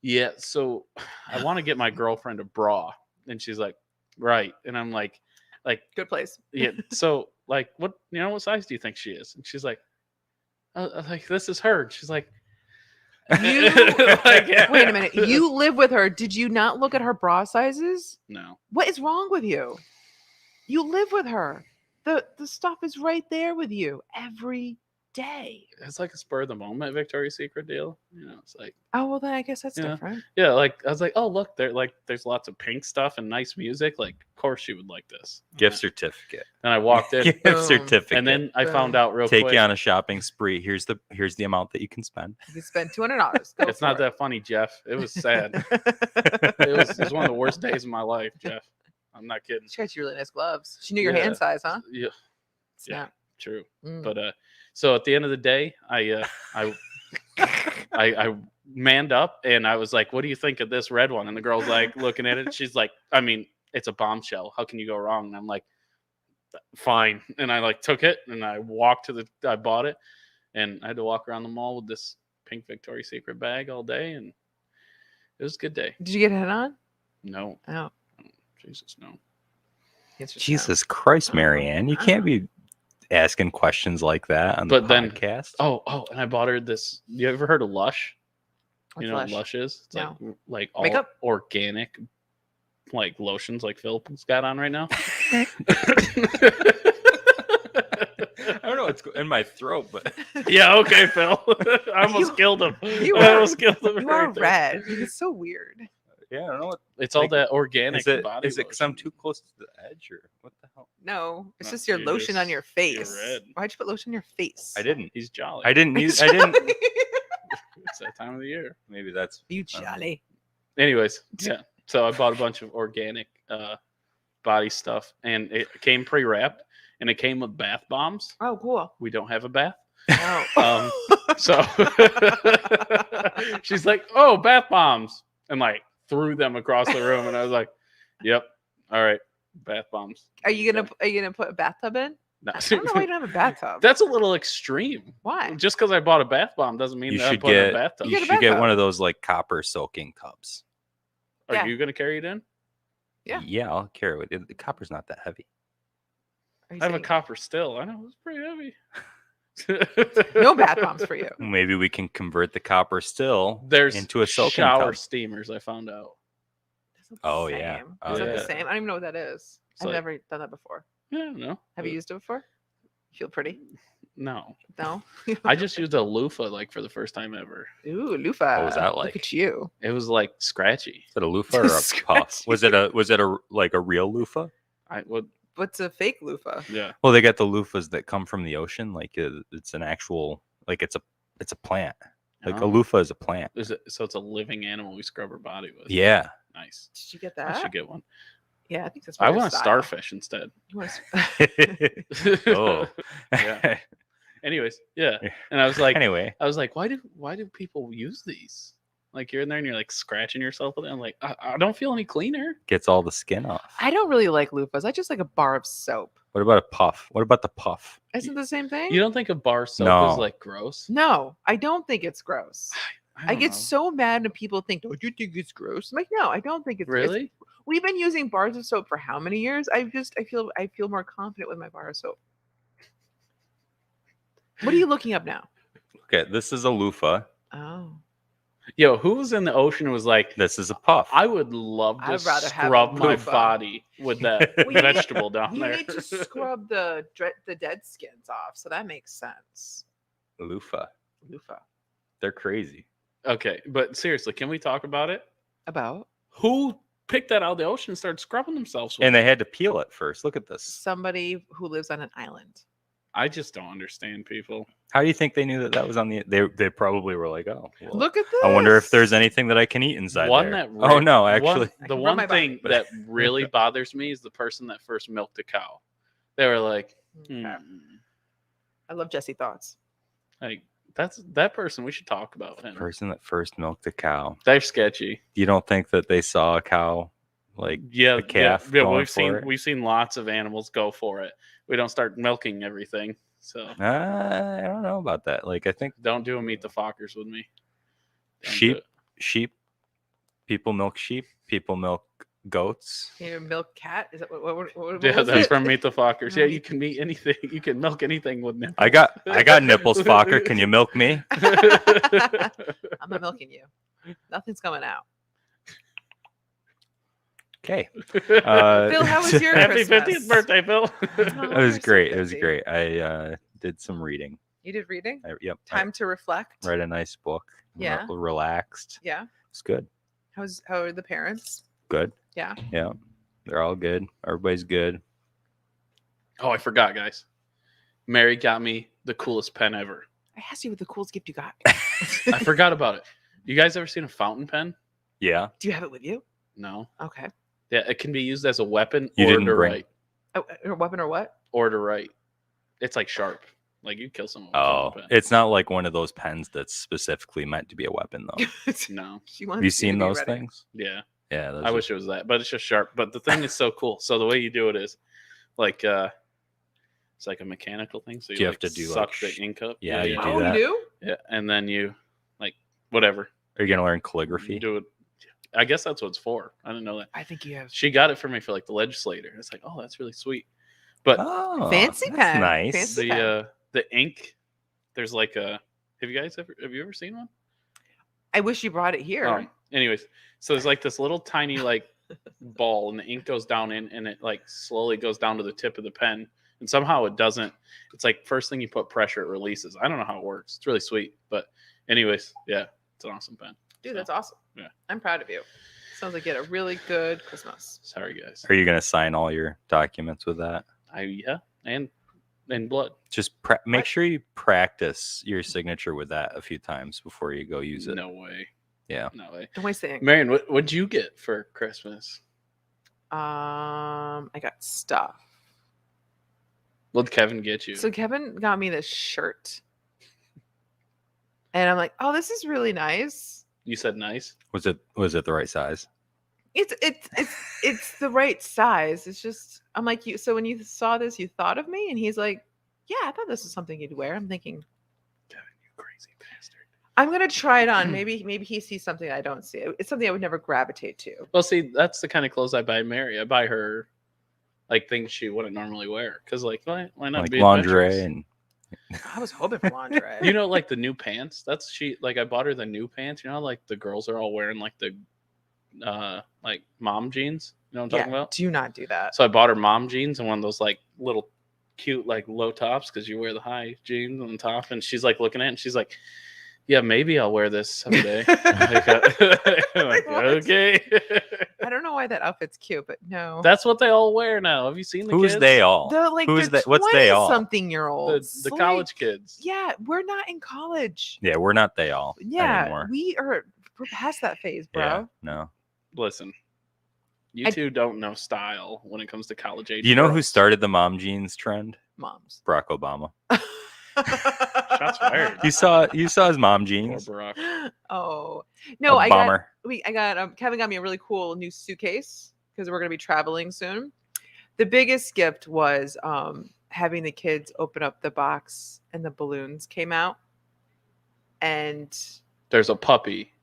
yeah, so I want to get my girlfriend a bra. And she's like, right. And I'm like Good place. yeah, so like what what size do you think she is? And she's like like this is her. She's like You like, wait a minute. You live with her. Did you not look at her bra sizes? no. What is wrong with you? You live with her. The stuff is right there with you every day. It's like a spur of the moment Victoria's Secret deal. You know, it's like Oh well, then I guess that's Yeah. different. yeah, like I was like, oh look, there's lots of pink stuff and nice music. Like, of course she would like this. Gift certificate. And I walked in, Gift Boom. certificate. and then I Boom. found out real take quick. you on a shopping spree. Here's the amount that you can spend. You can spend $200. It's not that funny, Jeff. It was sad. it was one of the worst days of my life, Jeff. I'm not kidding. She got you really nice gloves. She knew your Yeah. hand size, huh? Yeah, Snap. true. Mm. But so at the end of the day, I manned up and I was like, "What do you think of this red one?" And the girl's like looking at it. She's like, "I mean, it's a bombshell. How can you go wrong?" And I'm like, "Fine." And I like took it and I I bought it, and I had to walk around the mall with this pink Victoria's Secret bag all day, and it was a good day. Did you get a hit on? No, Oh, Jesus, no. Answer no. Jesus Christ, Marianne, you can't be asking questions like that on But the then- podcast. And I bought her this. You ever heard of Lush? What's You know Lush? what Lush is? It's No. like all Makeup? organic, like lotions, like Phil's got on right now. I don't know what's in my throat, but Yeah, okay, Phil. I almost killed him. You I are- almost killed him. You right are there. red. It's so weird. yeah, I don't know what. It's all Like, that organic body. Is it because I'm lotion. too close to the edge, or what the hell? No, it's No, just your you're lotion on just- your you're face. red. Why'd you put lotion on your face? I didn't. He's jolly. I didn't use. I didn't. It's that time of the year. Maybe that's. You jolly. Anyways, yeah. So I bought a bunch of organic body stuff, and it came pre-wrapped, and it came with bath bombs. Oh, cool. We don't have a bath. Oh. So she's like, "Oh, bath bombs," and like threw them across the room, and I was like, "Yep, all right, bath bombs." Are you gonna put a bathtub in? No. I don't know why you don't have a bathtub. That's a little extreme. Why? Just because I bought a bath bomb doesn't mean You that I'm should putting in a get. bathtub. You You get a should get bathtub. one of those like copper soaking tubs. Are Yeah. you gonna carry it in? Yeah. Yeah, I'll carry it. The copper's not that heavy. Are you I have a saying- copper still. I know it's pretty heavy. No bath bombs for you. Maybe we can convert the copper still There's into a soaking shower tub. steamers. I found out. That's not the Oh, yeah. same. Oh, Is that yeah. the same? I don't even know what that is. It's I've like- never done that before. Yeah, I don't know. Have you used it before? You feel pretty? No, No. I just used a loofah like for the first time ever. Ooh, loofah. What was that Look like? at you. It was like scratchy. Is it a loofah or a puff? Scratchy. Was it a like a real loofah? I would, What's a fake loofah? yeah. Well, they got the loofahs that come from the ocean. Like it's an actual like it's a plant. Like a Oh. loofah is a plant. Is it? So it's a living animal we scrub our body with. Yeah. Nice. Did you get I that? should get one. Yeah, I think that's. I more your want a style. starfish instead. You want a Oh. Yeah. Anyways, yeah. And I was like, Anyway, why do people use these? Like you're in there and you're like scratching yourself with it. I'm like, I don't feel any cleaner. gets all the skin off. I don't really like loofahs. I just like a bar of soap. What about a puff? What about the puff? Isn't the same thing? You don't think a bar soap No. is like gross? No, I don't think it's gross. I don't get know. so mad when people think, "Don't you think it's gross?" I'm like, no, I don't think it's it's- Really. We've been using bars of soap for how many years? I feel more confident with my bar of soap. What are you looking up now? Okay, this is a loofah. Oh, Yo, who was in the ocean and was like, This is a puff. I would love to I'd rather have scrub my loofah. body with that Well, you need- vegetable down you there. need to scrub the dead skins off, so that makes sense. Loofah. Loofah. They're crazy. Okay, but seriously, can we talk about it? About Who picked that out of the ocean and started scrubbing themselves with And it? they had to peel it first. Look at this. somebody who lives on an island. I just don't understand people. How do you think they knew that was on the? They probably were like, oh, well, Look at this. I wonder if there's anything that I can eat inside One there. that Oh no, actually, I the can rub one my thing body. that really bothers me is the person that first milked a cow. They were like, Okay. "Hmm." I love Jesse thoughts. Like that's that person. We should talk about him. person that first milked a cow. They're sketchy. You don't think that they saw a cow like Yeah, the calf Yeah, going we've for it? seen lots of animals go for it. We don't start milking everything. So I don't know about that. Like I think don't do a meet the Fockers with me. Don't do sheep, it. people milk sheep, people milk goats. Can you milk cat? Is that what Yeah, was that's it? from Meet the Fockers. Yeah, Meet- you can meet anything. You can milk anything with nipples. I got nipples, Fokker. Can you milk me? I'm not milking you. Nothing's coming out. Okay. Phil, how was your Happy Christmas? 50th birthday, Phil. It was great. It was great. I did some reading. You did reading? Yep. Time to reflect. I read a nice book. Yeah. Relaxed. Yeah. It's good. How are the parents? Good. Yeah. Yeah. They're all good. Everybody's good. Oh, I forgot, guys. Mary got me the coolest pen ever. I asked you what the coolest gift you got. I forgot about it. You guys ever seen a fountain pen? Yeah. Do you have it with you? No. Okay. Yeah, it can be used as a weapon You or didn't to bring- write. Oh, a weapon or what? Or to write. It's like sharp. Like you'd kill someone with a Oh, fountain pen. it's not like one of those pens that's specifically meant to be a weapon, though. No. She wants Have you to seen be those ready. things? Yeah. Yeah. Those I are- wish it was that, but it's just sharp. But the thing is so cool. So the way you do it is like it's like a mechanical thing. So Do you have like, to do, suck like, the ink up. yeah, you do Oh, that. you Yeah, and then you like whatever. Are you gonna learn You calligraphy? do it. I guess that's what it's for. I didn't know that. I think you have She got it for me for like the legislator. It's like, oh, that's really sweet. But Oh, fancy that's pen. nice. Fancy pen. the ink, there's like a. Have you ever seen one? I wish you brought it here. Oh, anyways, so there's like this little tiny like ball, and the ink goes down in, and it like slowly goes down to the tip of the pen, and somehow it doesn't. It's like first thing you put pressure, it releases. I don't know how it works. It's really sweet, but anyways, yeah, it's an awesome pen. Dude, So, that's awesome. yeah. I'm proud of you. Sounds like you had a really good Christmas. Sorry, guys. Are you gonna sign all your documents with that? Yeah, and blood. Just make sure you practice your signature with that a few times before you go use it. No way. Yeah. No way. Don't waste the ink. Marion, what'd you get for Christmas? I got stuff. What'd Kevin get you? So Kevin got me this shirt. And I'm like, oh, this is really nice. You said nice. Was it the right size? It's the right size. It's just I'm like, so when you saw this, you thought of me? And he's like, yeah, I thought this was something you'd wear. I'm thinking, Kevin, you crazy bastard. I'm gonna try it on. Maybe he sees something I don't see. It's something I would never gravitate to. Well, see, that's the kind of clothes I buy Mary. I buy her like things she wouldn't normally wear. Because like why not Like be lingerie adventurous? and I was hoping for lingerie. You know, like the new pants. I bought her the new pants. You know, like the girls are all wearing like the like mom jeans. You know what I'm talking about? Do not do that. So I bought her mom jeans and one of those like little cute like low tops because you wear the high jeans on the top. And she's like looking at it and she's like, yeah, maybe I'll wear this someday. I'm like, okay. I don't know why that outfit's cute, but no. That's what they all wear now. Have you seen the who's kids? they all? Who's that? What's they all? Something-year-olds. The college kids. Yeah, we're not in college. Yeah, we're not they all Yeah, anymore. we're past that phase, bro. Yeah, no. Listen, you two don't know style when it comes to college age. You know who girls. started the mom jeans trend? Moms. Barack Obama. Shots fired. You saw his mom Poor jeans. Barack. Oh no, A bomber. I got Kevin got me a really cool new suitcase because we're gonna be traveling soon. The biggest gift was having the kids open up the box and the balloons came out, and There's a puppy.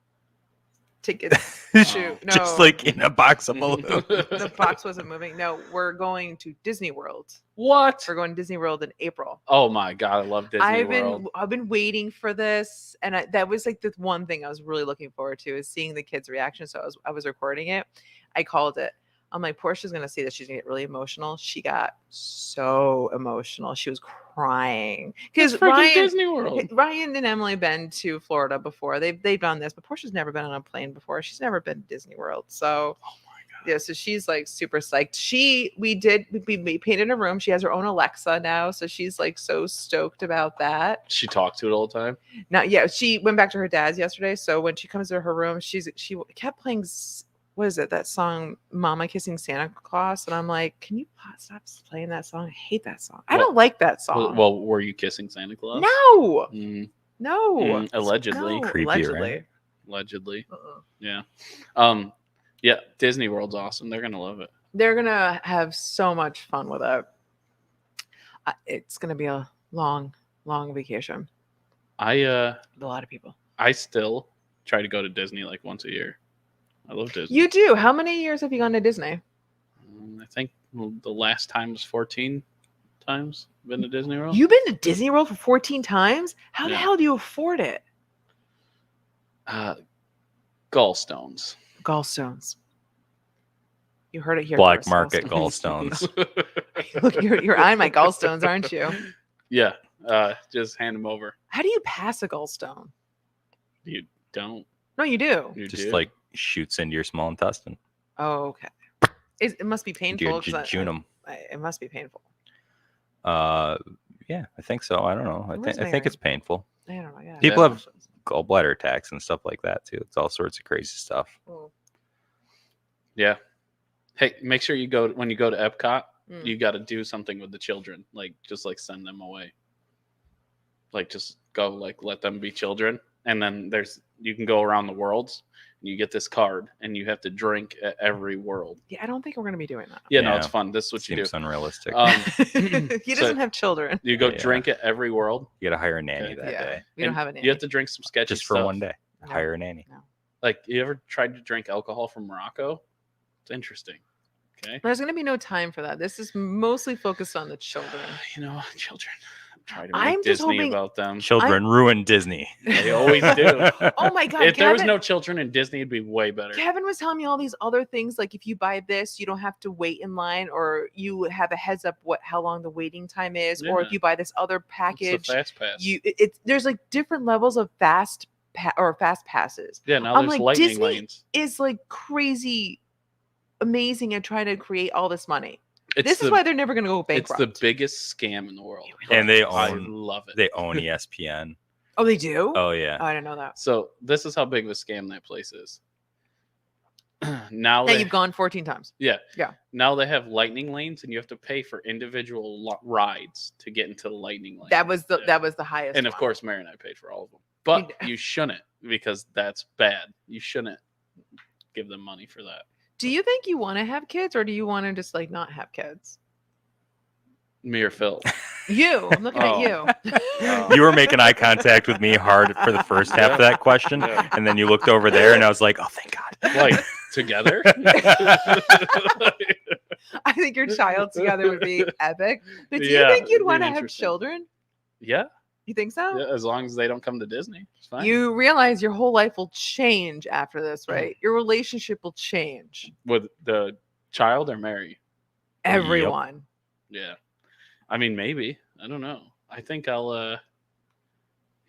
tickets. Shoot, no, Just like in a box of balloons. the box wasn't moving. No, we're going to Disney World. What? We're going to Disney World in April. Oh my god, I love Disney World. I've been waiting for this, and that was like the one thing I was really looking forward to is seeing the kids' reaction. So I was recording it. I called it. I'm like, Portia's gonna see this. She's gonna get really emotional. She got so emotional. She was crying because Disney World. Ryan and Emily been to Florida before. They've done this, but Portia's never been on a plane before. She's never been to Disney World. So, Oh my god. yeah, so she's like super psyched. We painted a room. She has her own Alexa now, so she's like so stoked about that. She talked to it all the time. Now, yeah, she went back to her dad's yesterday. So when she comes to her room, she kept playing. What is it? That song, "Mama Kissing Santa Claus," and I'm like, "Can you stop playing that song? I hate that song. I don't like that song." Well, were you kissing Santa Claus? No, Mm, no, allegedly. No, Creepy, allegedly. right? allegedly. Uh-uh. Yeah. Yeah, Disney World's awesome. They're gonna love it. They're gonna have so much fun with it. It's gonna be a long vacation I with a lot of people. still try to go to Disney like once a year. I love Disney. You do. How many years have you gone to Disney? I think the last time was 14 times been to Disney World. You've been to Disney World for 14 times? How the Yeah. hell do you afford it? Gallstones. Gallstones. You heard it here. Black first, market gallstones. gallstones. Look, you're eyeing my gallstones, aren't you? Yeah. Just hand them over. How do you pass a gallstone? You don't. No, you do. You Just do? like shoots into your small intestine. Oh, okay. It must be painful. Your 'cause jejunum. it must be painful. Yeah, I think so. I don't know. Where's I think Mary? it's painful. I don't know. Yeah. People have gallbladder attacks and stuff like that too. It's all sorts of crazy stuff. Oh. Yeah. Hey, make sure you go when you go to Epcot. Mm. You got to do something with the children, like just like send them away. Like just go, like let them be children, and then you can go around the worlds. And you get this card, and you have to drink at every world. Yeah, I don't think we're gonna be doing that. Yeah, no, Yeah. it's fun. This is what you Seems do. unrealistic. He doesn't have children. You go Yeah. drink at every world. You got to hire a nanny Okay. that Yeah, day we don't and have any. You have to drink some sketchy just for stuff. one day. No. Hire a nanny. Like, you ever tried to drink alcohol from Morocco? It's interesting. Okay. There's going to be no time for that. This is mostly focused on the children. You know, children. Try to I'm make just Disney hoping- about them. Children ruin Disney. They always do. Oh my God. If there was Kevin- no children in Disney, it'd be way better. Kevin was telling me all these other things, like if you buy this, you don't have to wait in line, or you have a heads up how long the waiting time is, or if Yeah. you buy this other It's package, the fast pass. there's like different levels of fast passes. Yeah, now I'm there's like, lightning Disney lanes. Is like crazy, amazing at trying to create all this money. It's This is why they're never going to go it's bankrupt. the biggest scam in the world. And they I own love it. they own ESPN. Oh, they do? Oh yeah. Oh, I didn't know that. So this is how big of a scam that place is. now Now they, you've gone 14 times. yeah. Yeah. Now they have lightning lanes, and you have to pay for individual rides to get into the lightning lane. That was the Yeah. highest. And of one. course, Mary and I paid for all of them. But you shouldn't, because that's bad. You shouldn't give them money for that. Do you think you want to have kids, or do you want to just like not have kids? Me or Phil? You. I'm looking at you. You were making eye contact with me hard for the first half of that question, Yeah. and then you looked over there, and I was like, "Oh, thank God!" Like together? I think your child together would be epic. But do you Yeah, think it'd you'd be want to have interesting. children? Yeah, You think so? yeah, as long as they don't come to Disney, it's fine. You realize your whole life will change after this, right? Your relationship will change. With the child or Mary? Everyone. Yeah. I mean, maybe. I don't know. I think I'll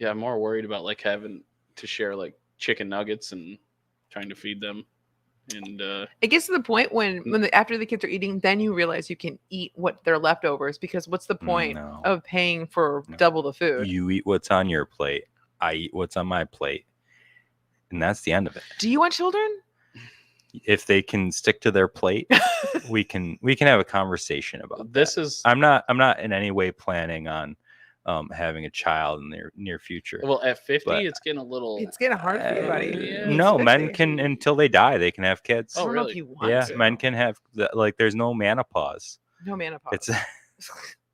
I'm more worried about like having to share like chicken nuggets and trying to feed them. And It gets to the point when after the kids are eating, then you realize you can eat what their leftovers, because what's the point No. of paying for No. double the food? You eat what's on your plate. I eat what's on my plate, and that's the end of it. Do you want children? If they can stick to their plate, we can have a conversation about this that. is I'm not in any way planning on having a child in the near future. well at 50, but- it's getting a little. It's getting hard for you, buddy. Yeah, no, it's men 50. can until they die. They can have kids. I Oh, don't know if really? you want Yeah, to. men can have like. There's no menopause. No menopause. It's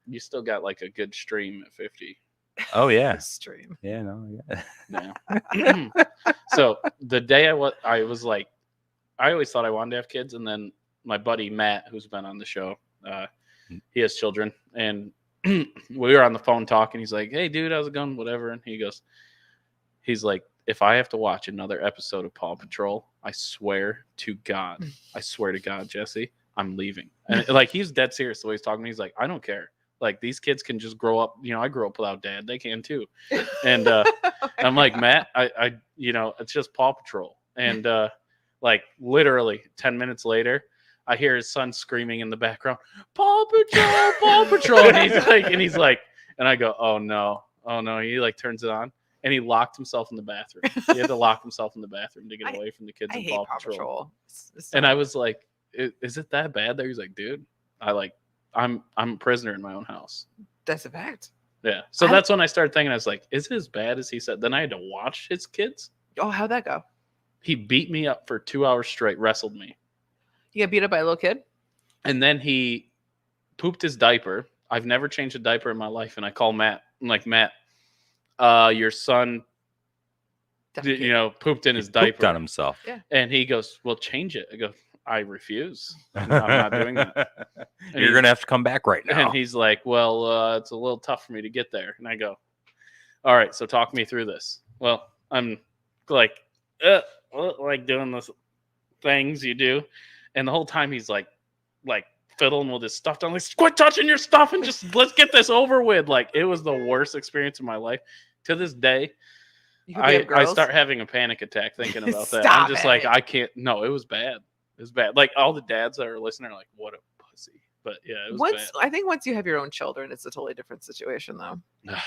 You still got like a good stream at 50. oh yeah, Stream. yeah, no, yeah. Yeah. So the day I was like, I always thought I wanted to have kids, and then my buddy Matt, who's been on the show, he has children, and we were on the phone talking. He's like, "Hey, dude, how's it going? Whatever." And he's like, "If I have to watch another episode of Paw Patrol, I swear to God, Jesse, I'm leaving." And like, he's dead serious the way he's talking to me. He's like, "I don't care. Like, these kids can just grow up. You know, I grew up without dad. They can too." And I'm like, Matt, I it's just Paw Patrol. And like literally 10 minutes later, I hear his son screaming in the background, "Paw Patrol, Paw Patrol!" And he's like, and I go, "Oh no." He like turns it on, and he locked himself in the bathroom. He had to lock himself in the bathroom to get away from the kids I in hate Paw Paw Patrol. Patrol. And I was like, "Is it that bad?" There, he's like, "Dude, I'm a prisoner in my own house." That's a fact. Yeah. So that's when I started thinking, I was like, is it as bad as he said? Then I had to watch his kids. Oh, how'd that go? He beat me up for 2 hours straight, wrestled me. You got beat up by a little kid? And then he pooped his diaper. I've never changed a diaper in my life. And I call Matt. I'm like, "Matt, your son, pooped in his diaper." Pooped on himself. And he goes, "Well, change it." I go, "I refuse. I'm not doing that." And You're gonna have to come back right now. And he's like, "Well, it's a little tough for me to get there." And I go, "All right, so talk me through this." Well, I'm like doing this things you do, and the whole time he's like fiddling with his stuff. I'm like, "Quit touching your stuff and just let's get this over with." Like, it was the worst experience of my life. To this day, You could be up I girls? start having a panic attack thinking about that. Stop I'm just like, it. I can't. No, it was bad. It was bad. Like, all the dads that are listening are like, "What a pussy." But yeah, it was I think once you have your own children, it's a totally different situation, though. bad.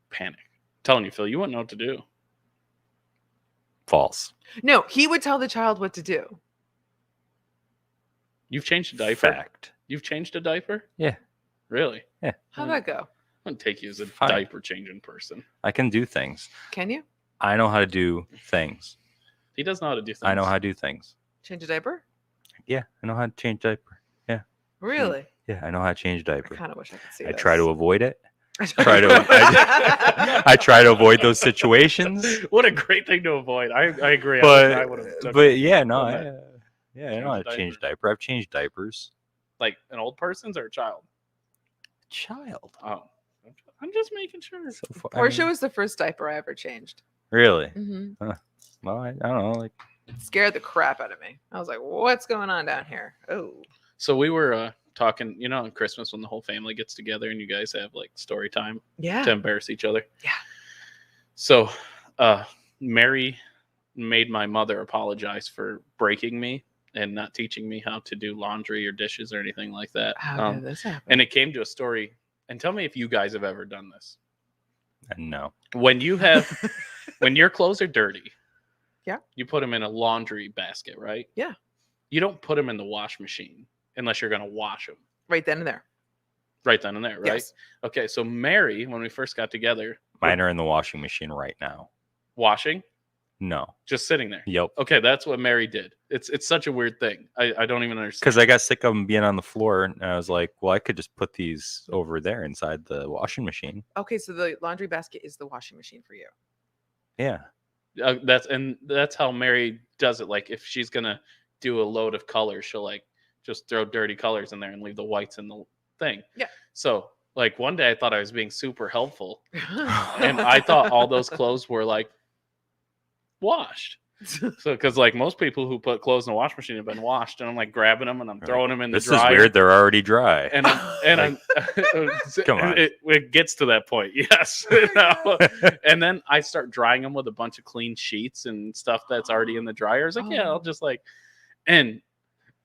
Panic. I'm telling you, Phil, you wouldn't know what to do. False. No, he would tell the child what to do. You've changed a diaper. Fact. You've changed a diaper? Yeah. Really? How'd that go? I wouldn't take you as a Fine. diaper changing person. I can do things. Can you I know how to do things. He does know how to do things. I know how to do things. change a diaper? Yeah, I know how to change diaper. Really? Yeah, I know how to change I diaper. kind of wish I could see I this. try to avoid it. I try to avoid those situations. What a great thing to avoid. I agree. I would have. But yeah, no, done I know how to change diaper. I've changed diapers. Like an old person's or a child? Child. Oh, I'm just making sure. Portia was the first diaper I ever changed. Really? Mm-hmm. Well, I don't know. Like, it scared the crap out of me. I was like, "What's going on down here?" Oh. So we were talking, on Christmas when the whole family gets together and you guys have like story time to embarrass each other. Yeah. So Mary made my mother apologize for breaking me and not teaching me how to do laundry or dishes or anything like that. How did this happen? And it came to a story. And tell me if you guys have ever done this. No. When your clothes are dirty, yeah, you put them in a laundry basket, right? Yeah. You don't put them in the wash machine unless you're going to wash them. Right then and there. Right then and there, right? Yes. Okay, so Mary, when we first got together... Mine are in the washing machine right now. Washing? No. Just sitting there? Yep. Okay, that's what Mary did. It's such a weird thing. I don't even understand. Because I got sick of them being on the floor, and I was like, well, I could just put these over there inside the washing machine. Okay, so the laundry basket is the washing machine for you. Yeah. That's how Mary does it. Like, if she's going to do a load of colors, she'll like just throw dirty colors in there and leave the whites in the thing. Yeah. So like one day I thought I was being super helpful and I thought all those clothes were like washed. So because like most people who put clothes in the wash machine have been washed, and I'm like grabbing them and I'm throwing them in the dryer. This is weird. They're already dry. And I'm come on. It gets to that point, yes. And then I start drying them with a bunch of clean sheets and stuff that's already in the dryer. I was like, yeah, I'll just like, and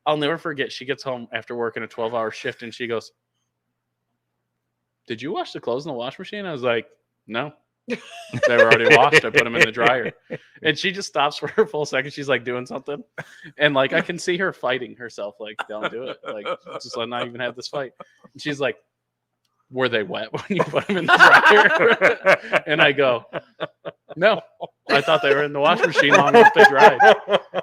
I'll never forget. She gets home after working a 12-hour shift and she goes, "Did you wash the clothes in the wash machine?" I was like, "No." They were already washed. I put them in the dryer. And she just stops for a full second. She's like doing something. And like I can see her fighting herself. Like, don't do it. Like, just let not even have this fight. And she's like, "Were they wet when you put them in the dryer?" And I go, "No. I thought they were in the wash machine long enough to dry."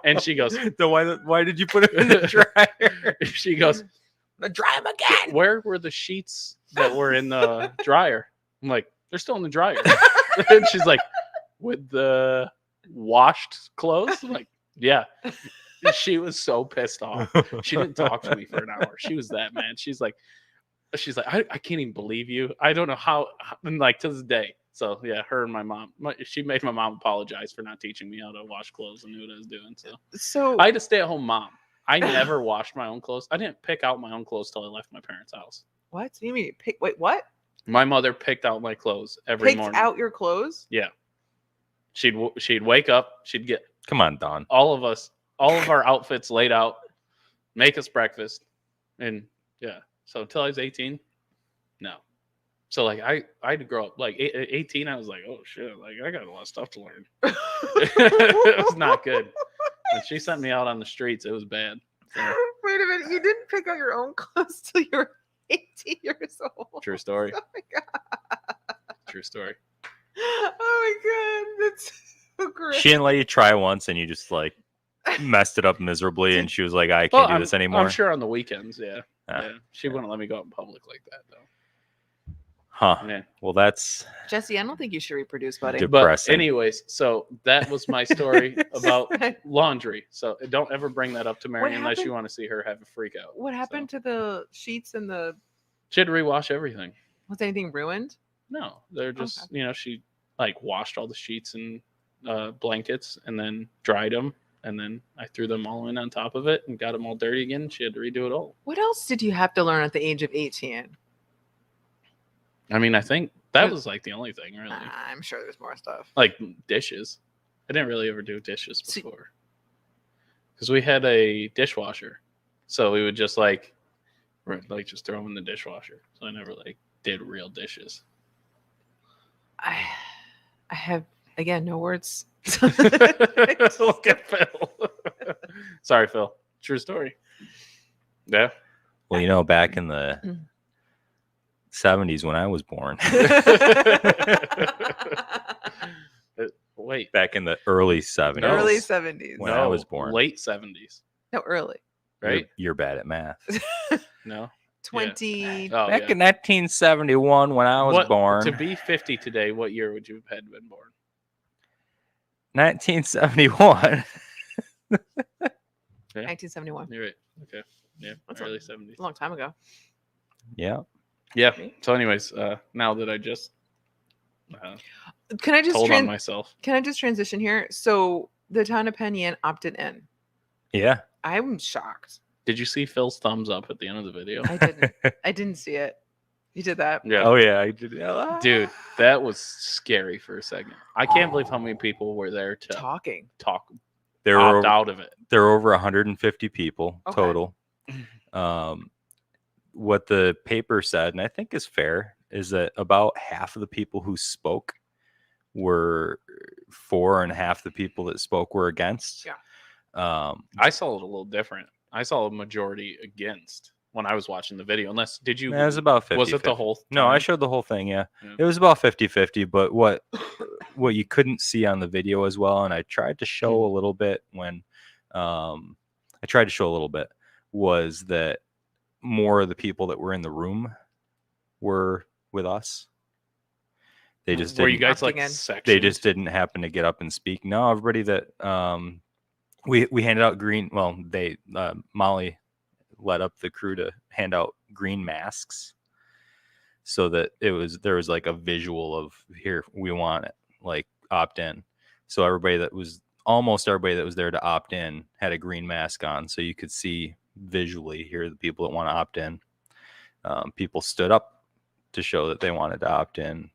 And she goes, "Then why did you put them in the dryer?" She goes, "Dry them again." "Where were the sheets that were in the dryer?" I'm like, "They're still in the dryer." And she's like, "With the washed clothes?" I'm like, "Yeah." She was so pissed off. She didn't talk to me for an hour. She was that mad. She's like, I can't even believe you. I don't know how, and like to this day. So yeah, her and my mom, she made my mom apologize for not teaching me how to wash clothes and knew what I was doing. So I had a stay-at-home mom. I never washed my own clothes. I didn't pick out my own clothes till I left my parents' house. What do you mean? Wait, what? My mother picked out my clothes every morning. Picked out your clothes? Yeah. She'd wake up. She'd get come on, Don. All of our outfits laid out, make us breakfast, and yeah. So until I was 18, no. So like I had to grow up. Like 18, I was like, oh shit, like I got a lot of stuff to learn. It was not good. When she sent me out on the streets, it was bad. So. Wait a minute, you didn't pick out your own clothes till you were 18 years old. True story. Oh my god. True story. Oh my god, that's so great. She didn't let you try once, and you just like messed it up miserably. And she was like, "I can't do this anymore." I'm sure on the weekends, yeah. She wouldn't let me go out in public like that, though. Huh. Yeah. Well, that's Jesse. I don't think you should reproduce, buddy. depressing. But anyways, so that was my story about laundry. So don't ever bring that up to Mary unless you want to see her have a freak out. What happened to the sheets and the? She had to rewash everything. Was anything ruined? No, they're just she like washed all the sheets and blankets and then dried them. And then I threw them all in on top of it and got them all dirty again. She had to redo it all. What else did you have to learn at the age of 18? I mean, I think that was like the only thing, really. I'm sure there's more stuff. Like dishes. I didn't really ever do dishes before. Because we had a dishwasher. So we would just just throw them in the dishwasher. So I never did real dishes. I have, again, no words. Look at Phil. Sorry, Phil. True story. Yeah. Well, back in the 70s when I was born. Wait. Back in the early 70s. No. Early 70s. When I was born. Late 70s. No, early. Right? You're bad at math. No. 20. Oh, Back yeah. in 1971, when I was born. To be 50 today, what year would you have been born? 1971. 1971. You're right. Okay. Yeah. That's Early 70s. a long time ago. Yeah. Yeah. So, anyways, now that I just Can I just told on myself. Can I just transition here? So the town of Penn Yan opted in. Yeah. I'm shocked. Did you see Phil's thumbs up at the end of the video? I didn't. I didn't see it. You did that. Yeah. Oh, yeah. I did. Dude, that was scary for a second. I can't believe how many people were there to talk There were opt out of it. There were over 150 people Okay. total. What the paper said, and I think is fair, is that about half of the people who spoke were for, and half the people that spoke were against. Yeah. I saw it a little different. I saw a majority against when I was watching the video. Unless, did you? It was about 50. Was it the whole? No, I time? showed the whole thing. Yeah. Yeah. It was about 50-50. But what you couldn't see on the video as well, and I tried to show a little bit when, was that more of the people that were in the room were with us. They just Were didn't, you guys like Opting in. sectioned? they just didn't happen to get up and speak. No, everybody that we handed out green. Well, they Molly led up the crew to hand out green masks, so that there was like a visual of, here, we want it, like, opt in. So almost everybody that was there to opt in had a green mask on, so you could see visually, here are the people that want to opt in. People stood up to show that they wanted to opt in.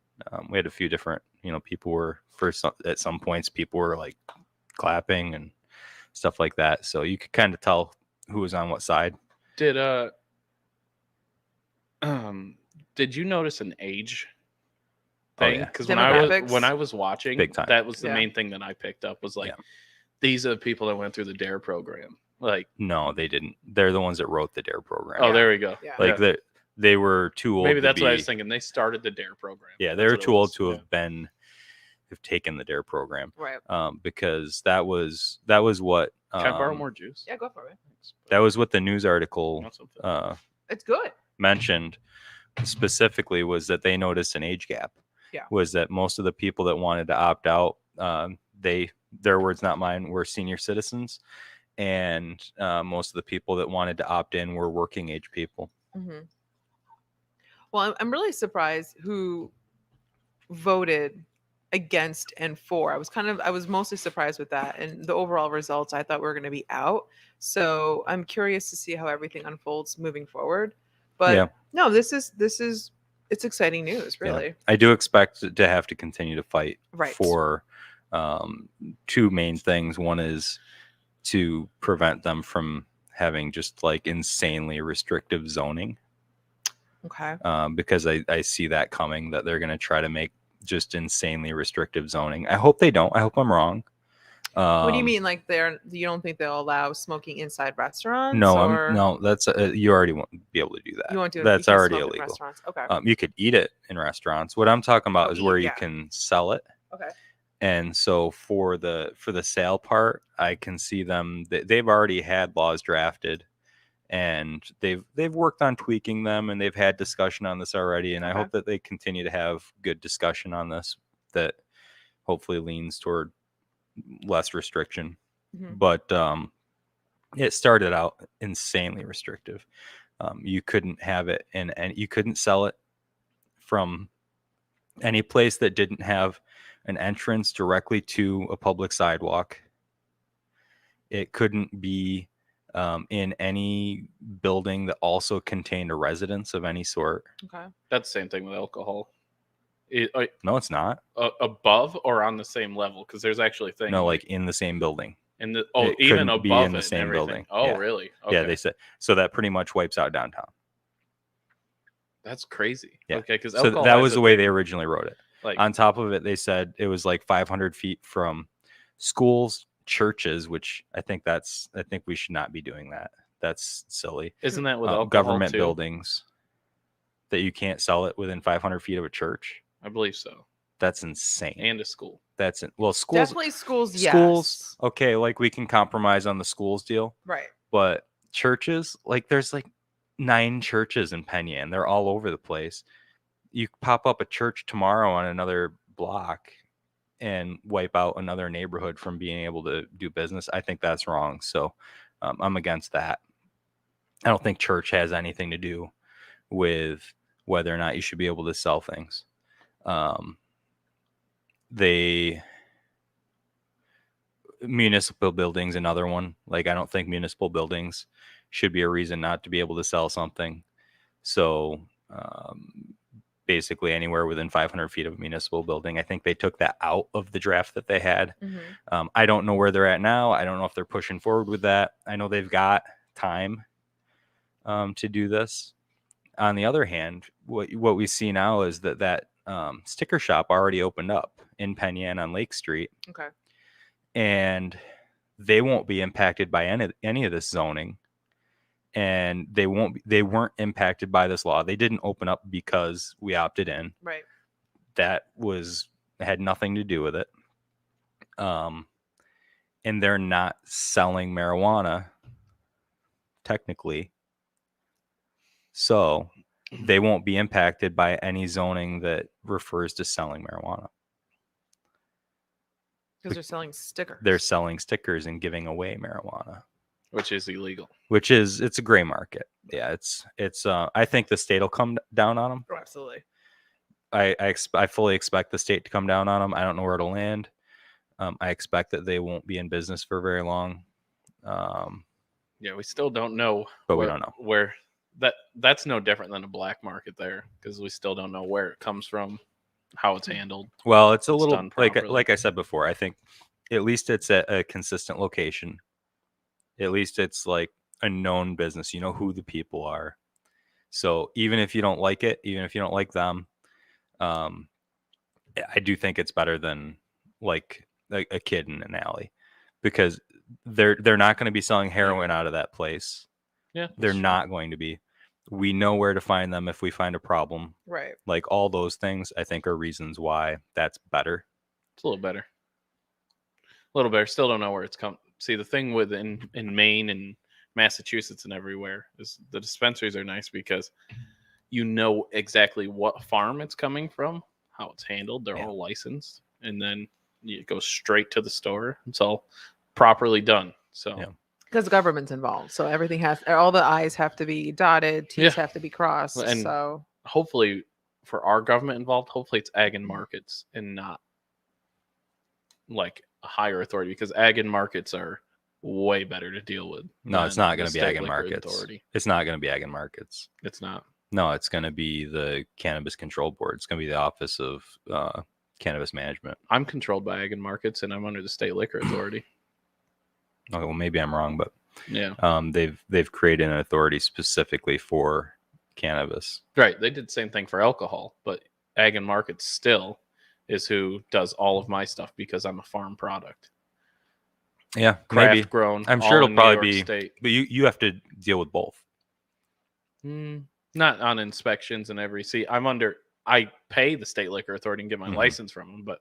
We had a few different, people were at some points, people were like clapping and stuff like that. So you could kind of tell who was on what side. Did you notice an age thing? Because when I was watching, Big time. that was the Yeah. main thing that I picked up was like, Yeah. these are the people that went through the DARE program. Like, No, they didn't. They're the ones that wrote the DARE program. oh, Yeah. there we go. Yeah. Like they were too old. Maybe to that's what I be- was thinking. They started the DARE program. Yeah, they That's were what it too old was. to Yeah. have taken the DARE program. Right. Because that was what. Can I borrow more juice? Yeah, go for it. That was what the news article Want something? It's good. mentioned specifically, was that they noticed an age gap. Yeah. Was that most of the people that wanted to opt out, their words, not mine, were senior citizens, and most of the people that wanted to opt in were working age people. Mm-hmm. Well, I'm really surprised who voted against and for. I was mostly surprised with that, and the overall results I thought were going to be out. So I'm curious to see how everything unfolds moving forward. But Yeah. no, this is it's exciting news, really. Yeah. I do expect to have to continue to fight Right. for two main things. One is to prevent them from having just like insanely restrictive zoning, Okay. because I see that coming, that they're going to try to make just insanely restrictive zoning. I hope they don't. I hope I'm wrong. What do you mean? Like you don't think they'll allow smoking inside restaurants? No, or no, that's you already won't be able to do that. you won't do it. That's you can't already smoke in illegal. restaurants. Okay. You could eat it in restaurants. What I'm talking about Oh, is where eat, you yeah. can sell it. Okay. And so for the sale part, I can see them. They've already had laws drafted, and they've worked on tweaking them, and they've had discussion on this already. And I Okay. hope that they continue to have good discussion on this, that hopefully leans toward less restriction. Mhm. But it started out insanely restrictive. You couldn't have it and you couldn't sell it from any place that didn't have an entrance directly to a public sidewalk. It couldn't be in any building that also contained a residence of any sort. Okay. That's the same thing with alcohol. No, it's not. Above or on the same level? Because there's actually things. No, like in the same building. in the it even couldn't be above in the it and same everything. building. Oh, Yeah. really? Yeah, Okay. they said so. That pretty much wipes out downtown. That's crazy. Yeah. Okay, because So that was the way they originally wrote it. Like, On top of it, they said it was like 500 feet from schools, churches, which I think we should not be doing that. That's silly. isn't that with alcohol Government too? buildings, that you can't sell it within 500 feet of a church. I believe so. That's insane. And a school. Schools. Definitely schools. Yes. Schools. Okay, like we can compromise on the schools deal, Right. but churches, like there's like 9 churches in Penn Yan. They're all over the place. You pop up a church tomorrow on another block and wipe out another neighborhood from being able to do business. I think that's wrong. So I'm against that. I don't think church has anything to do with whether or not you should be able to sell things. Municipal buildings, another one. Like, I don't think municipal buildings should be a reason not to be able to sell something. So basically anywhere within 500 feet of a municipal building. I think they took that out of the draft that they had. I don't know where they're at now. I don't know if they're pushing forward with that. I know they've got time to do this. On the other hand, what we see now is that sticker shop already opened up in Penn Yan on Lake Street. Okay. And they won't be impacted by any of this zoning. And they weren't impacted by this law. They didn't open up because we opted in. Right. That had nothing to do with it. And they're not selling marijuana technically. So they won't be impacted by any zoning that refers to selling marijuana. Because they're selling stickers. They're selling stickers and giving away marijuana. Which is illegal. It's a gray market. Yeah, it's I think the state will come down on them. Oh, absolutely. I fully expect the state to come down on them. I don't know where it'll land. I expect that they won't be in business for very long. Yeah, we still don't know. But we don't know where that's no different than a black market there, because we still don't know where it comes from, how it's handled. Well, it's a little like I said before. I think at least it's at a consistent location. At least it's like a known business. You know who the people are. So even if you don't like it, even if you don't like them, I do think it's better than like a kid in an alley, because they're not going to be selling heroin out of that place. Yeah, they're not going to be. We know where to find them if we find a problem. Right. Like, all those things, I think, are reasons why that's better. It's a little better. A little better. Still don't know where it's come. See, the thing with in Maine and Massachusetts and everywhere is the dispensaries are nice because you know exactly what farm it's coming from, how it's handled. They're all licensed, and then it goes straight to the store. It's all properly done. So. Yeah. Because the government's involved, so everything all the I's have to be dotted, T's have to be crossed. And so hopefully, for our government involved, hopefully it's ag and markets and not like a higher authority, because ag and markets are way better to deal with. No, it's not going to be ag and markets. It's not going to be ag and markets. It's not. No, it's going to be the Cannabis Control Board. It's going to be the Office of Cannabis Management. I'm controlled by ag and markets, and I'm under the State Liquor Authority. Okay, well, maybe I'm wrong, but yeah, they've created an authority specifically for cannabis. Right. They did the same thing for alcohol, but ag and markets still is who does all of my stuff because I'm a farm product. Yeah, craft maybe grown. I'm sure it'll probably be State. But you have to deal with both. Not on inspections and every. See, I pay the State Liquor Authority and get my license from them, but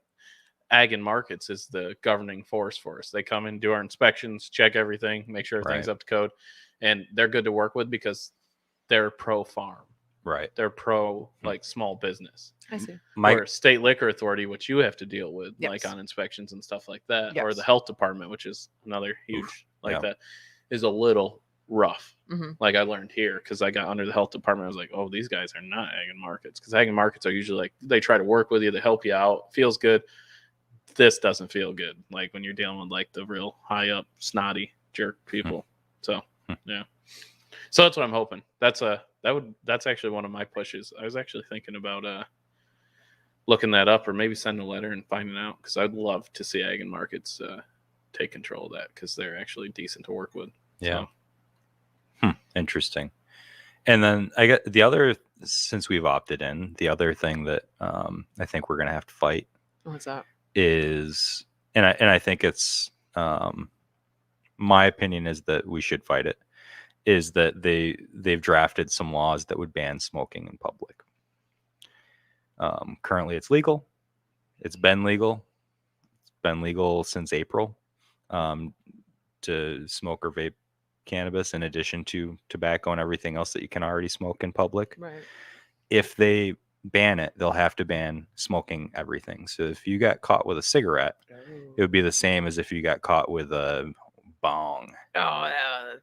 ag and markets is the governing force for us. They come in, do our inspections, check everything, make sure everything's up to code, and they're good to work with because they're pro farm. Right. They're pro like small business. I see. Or State Liquor Authority, which you have to deal with, Yes. like on inspections and stuff like that, Yes. or the health department, which is another huge that, is a little rough. Like I learned here because I got under the health department. I was like, oh, these guys are not ag and markets, because ag and markets are usually like they try to work with you, they help you out, feels good. This doesn't feel good, like when you're dealing with like the real high up snotty jerk people. So yeah, so that's what I'm hoping. That's actually one of my pushes. I was actually thinking about looking that up, or maybe sending a letter and finding out, because I'd love to see ag and markets take control of that, because they're actually decent to work with. Yeah. So. Interesting. And then I got the other, since we've opted in, the other thing that I think we're gonna have to fight. What's that? Is, and I think it's my opinion is that we should fight it, is that they've drafted some laws that would ban smoking in public. Currently it's legal. It's been legal since April to smoke or vape cannabis in addition to tobacco and everything else that you can already smoke in public. Right. If they ban it, they'll have to ban smoking everything. So if you got caught with a cigarette, it would be the same as if you got caught with a bong. Oh,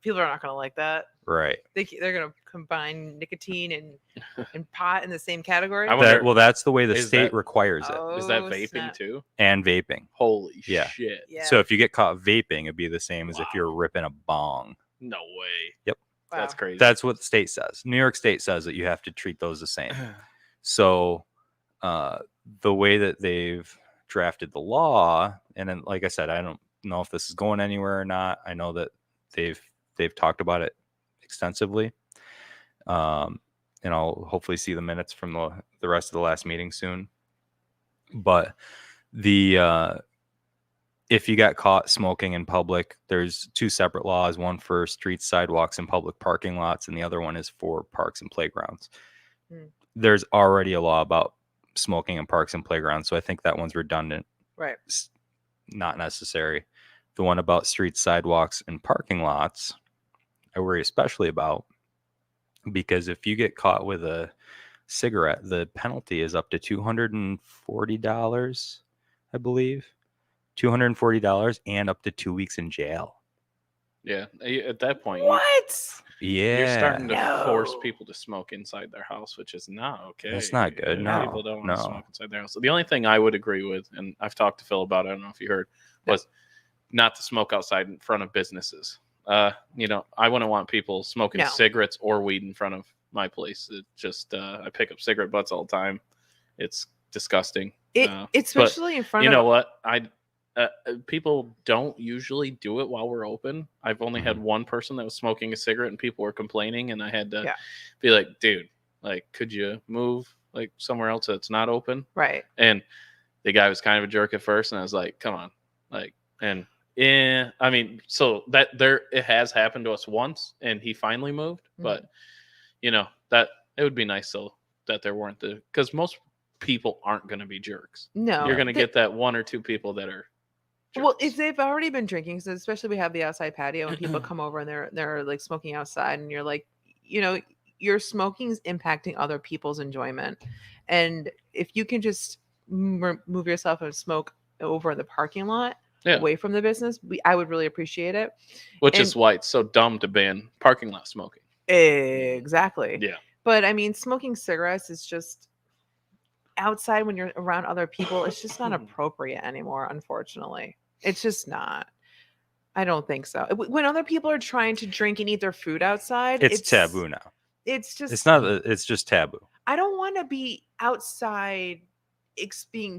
people are not going to like that. Right. They're going to combine nicotine and pot in the same category. I wonder, Well, that's the way the is state that- requires it. is that Oh, vaping snap. too? And vaping. Holy Yeah. shit. Yeah. So if you get caught vaping, it'd be the same as if Wow. you're ripping a bong. No way. Yep. That's Wow. crazy. That's what the state says. New York State says that you have to treat those the same. So the way that they've drafted the law, and then, like I said, I don't know if this is going anywhere or not. I know that they've talked about it extensively. And I'll hopefully see the minutes from the rest of the last meeting soon. But if you got caught smoking in public, there's two separate laws, one for streets, sidewalks, and public parking lots, and the other one is for parks and playgrounds. There's already a law about smoking in parks and playgrounds, so I think that one's redundant. Right. It's not necessary. The one about streets, sidewalks, and parking lots, I worry especially about, because if you get caught with a cigarette, the penalty is up to $240, I believe. $240 and up to 2 weeks in jail. Yeah. At that point, What? Yeah. you're starting to No. force people to smoke inside their house, which is not okay. That's not good. No, People don't want no. to smoke inside their house. So the only thing I would agree with, and I've talked to Phil about it, I don't know if you heard, was not to smoke outside in front of businesses. I wouldn't want people smoking No. cigarettes or weed in front of my place. It just I pick up cigarette butts all the time. It's disgusting. Especially in front You of know what? People don't usually do it while we're open. I've only had one person that was smoking a cigarette and people were complaining, and I had to be like, dude, like, could you move like somewhere else that's not open? Right. And the guy was kind of a jerk at first, and I was like, come on. Like, and I mean, so that it has happened to us once, and he finally moved, but that it would be nice so that there weren't because most people aren't going to be jerks. No. You're going to get that one or two people that are jerks. Well, if they've already been drinking, so especially we have the outside patio and people come over and they're like smoking outside, and you're like, your smoking is impacting other people's enjoyment. And if you can just move yourself and smoke over in the parking lot away from the business, I would really appreciate it. Which is why it's so dumb to ban parking lot smoking. Exactly. Yeah. But I mean, smoking cigarettes is just outside when you're around other people. It's just not appropriate anymore, unfortunately. It's just not. I don't think so. When other people are trying to drink and eat their food outside, it's taboo now. It's just. It's not. It's just taboo. I don't want to be outside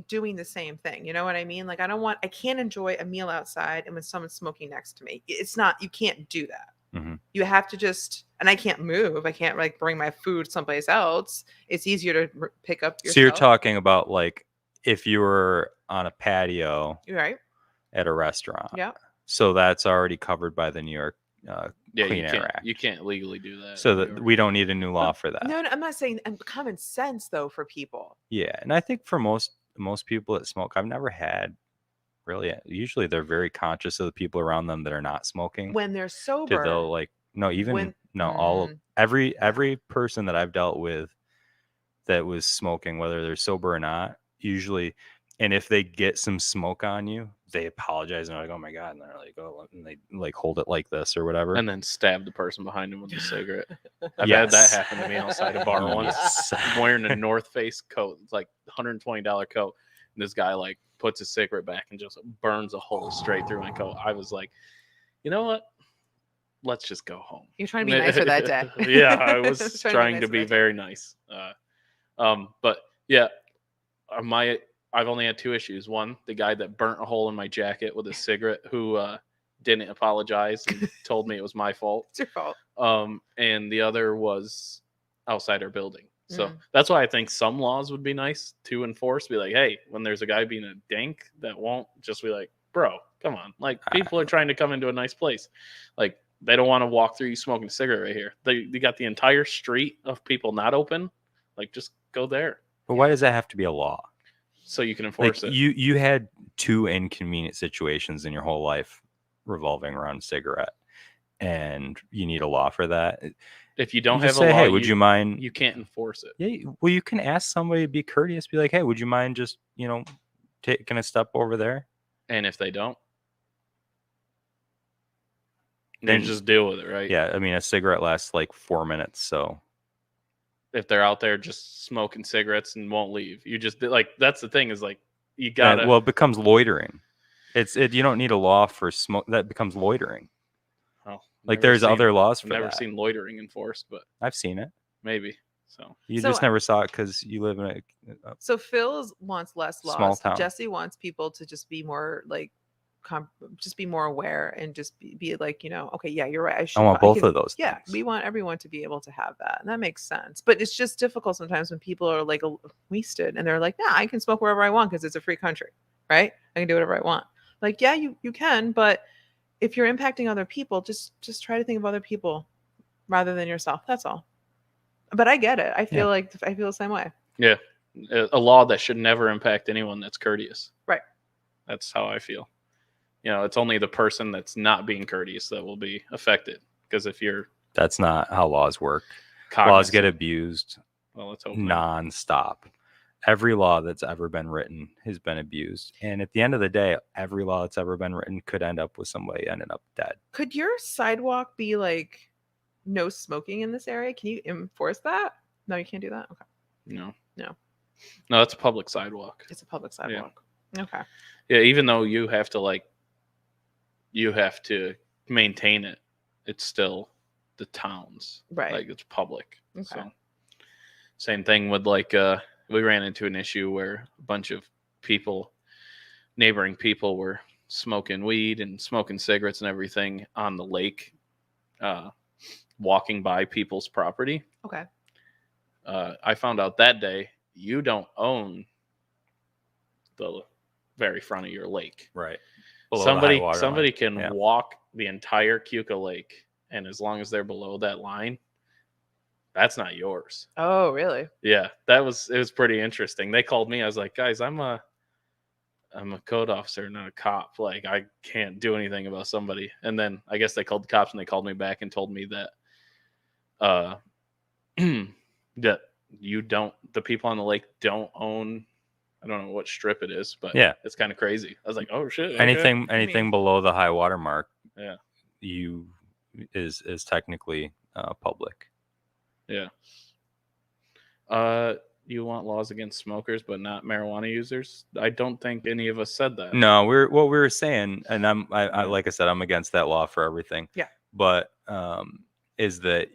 doing the same thing. You know what I mean? Like, I can't enjoy a meal outside and when someone's smoking next to me. It's not, you can't do that. Mm-hmm. You have to and I can't move. I can't like bring my food someplace else. It's easier to pick up yourself. So you're talking about like if you were on a patio right at a restaurant. Yeah. So that's already covered by the New York Clean Air Act. You can't legally do that. So that we don't need a new law for that. No, I'm not saying common sense though for people. Yeah, and I think for most people that smoke, I've never had really. Usually, they're very conscious of the people around them that are not smoking. When they're sober, they'll like every person that I've dealt with that was smoking, whether they're sober or not, usually, and if they get some smoke on you, they apologize and they're like, "Oh my god," and they're like, "Oh," and they like hold it like this or whatever, and then stab the person behind them with a cigarette. I've had that happen to me outside a bar once. I'm wearing a North Face coat, it's like $120 coat, and this guy like puts his cigarette back and just burns a hole straight through my coat. I was like, you know what? Let's just go home. You're trying to be nicer that day. Yeah, I was trying to be very nice. But yeah, I've only had two issues. One, the guy that burnt a hole in my jacket with a cigarette who didn't apologize and told me it was my fault. It's your fault. And the other was outside our building. So that's why I think some laws would be nice to enforce. Be like, hey, when there's a guy being a dank, that won't just be like, bro, come on. Like, people are trying to come into a nice place. Like, they don't want to walk through you smoking a cigarette right here. They got the entire street of people not open. Like, just go there. But why does that have to be a law? So you can enforce it. You had two inconvenient situations in your whole life revolving around a cigarette. and you need a law for that. If you don't You have just a say, law, hey, would you mind? You can't enforce it. Yeah, well, you can ask somebody to be courteous, be like, hey, would you mind just, taking a step over there? And if they don't, Then then just deal with it, right? Yeah, I mean, a cigarette lasts like 4 minutes, so If they're out there just smoking cigarettes and won't leave, you just like that's the thing is like you yeah, gotta. well, it becomes loitering. You don't need a law for smoke. That becomes loitering. Well, Like there's other laws I've for never that. seen loitering enforced, but I've seen it. maybe so. You So just never saw it because you live in a So Phil wants less laws. Small town. Jesse wants people to just be more like, just be more aware and just be like, okay, yeah, you're right. I want both of those. Yeah, things. we want everyone to be able to have that, and that makes sense. But it's just difficult sometimes when people are like wasted and they're like, "Nah, I can smoke wherever I want because it's a free country, right? I can do whatever I want." Like, yeah, you can, but if you're impacting other people, just try to think of other people rather than yourself. That's all. But I get it. I feel the same way. Yeah, a law that should never impact anyone that's courteous. Right. That's how I feel. It's only the person that's not being courteous that will be affected. Because if you're That's not how laws work. cognizant, Laws get abused well, let's hope not. nonstop. Every law that's ever been written has been abused. And at the end of the day, every law that's ever been written could end up with somebody ending up dead. Could your sidewalk be like no smoking in this area? Can you enforce that? No, you can't do that. Okay. No, No. That's a public sidewalk. It's a public sidewalk. Okay. Yeah, even though you have to maintain it, it's still the town's. Right. Like it's public. Okay. So same thing with we ran into an issue where a bunch of neighboring people were smoking weed and smoking cigarettes and everything on the lake, walking by people's property. Okay. I found out that day you don't own the very front of your lake. Right. Somebody can walk the entire Keuka Lake, and as long as they're below that line, that's not yours. Oh, really? Yeah, it was pretty interesting. They called me. I was like, guys, I'm a code officer, not a cop. Like, I can't do anything about somebody. And then I guess they called the cops, and they called me back and told me that that the people on the lake don't own. I don't know what strip it is, but yeah, it's kind of crazy. I was like, oh shit. Okay. Anything below the high water mark, yeah, is technically public. Yeah. You want laws against smokers, but not marijuana users? I don't think any of us said that. No, what we were saying, and I like I said, I'm against that law for everything. Yeah. But is that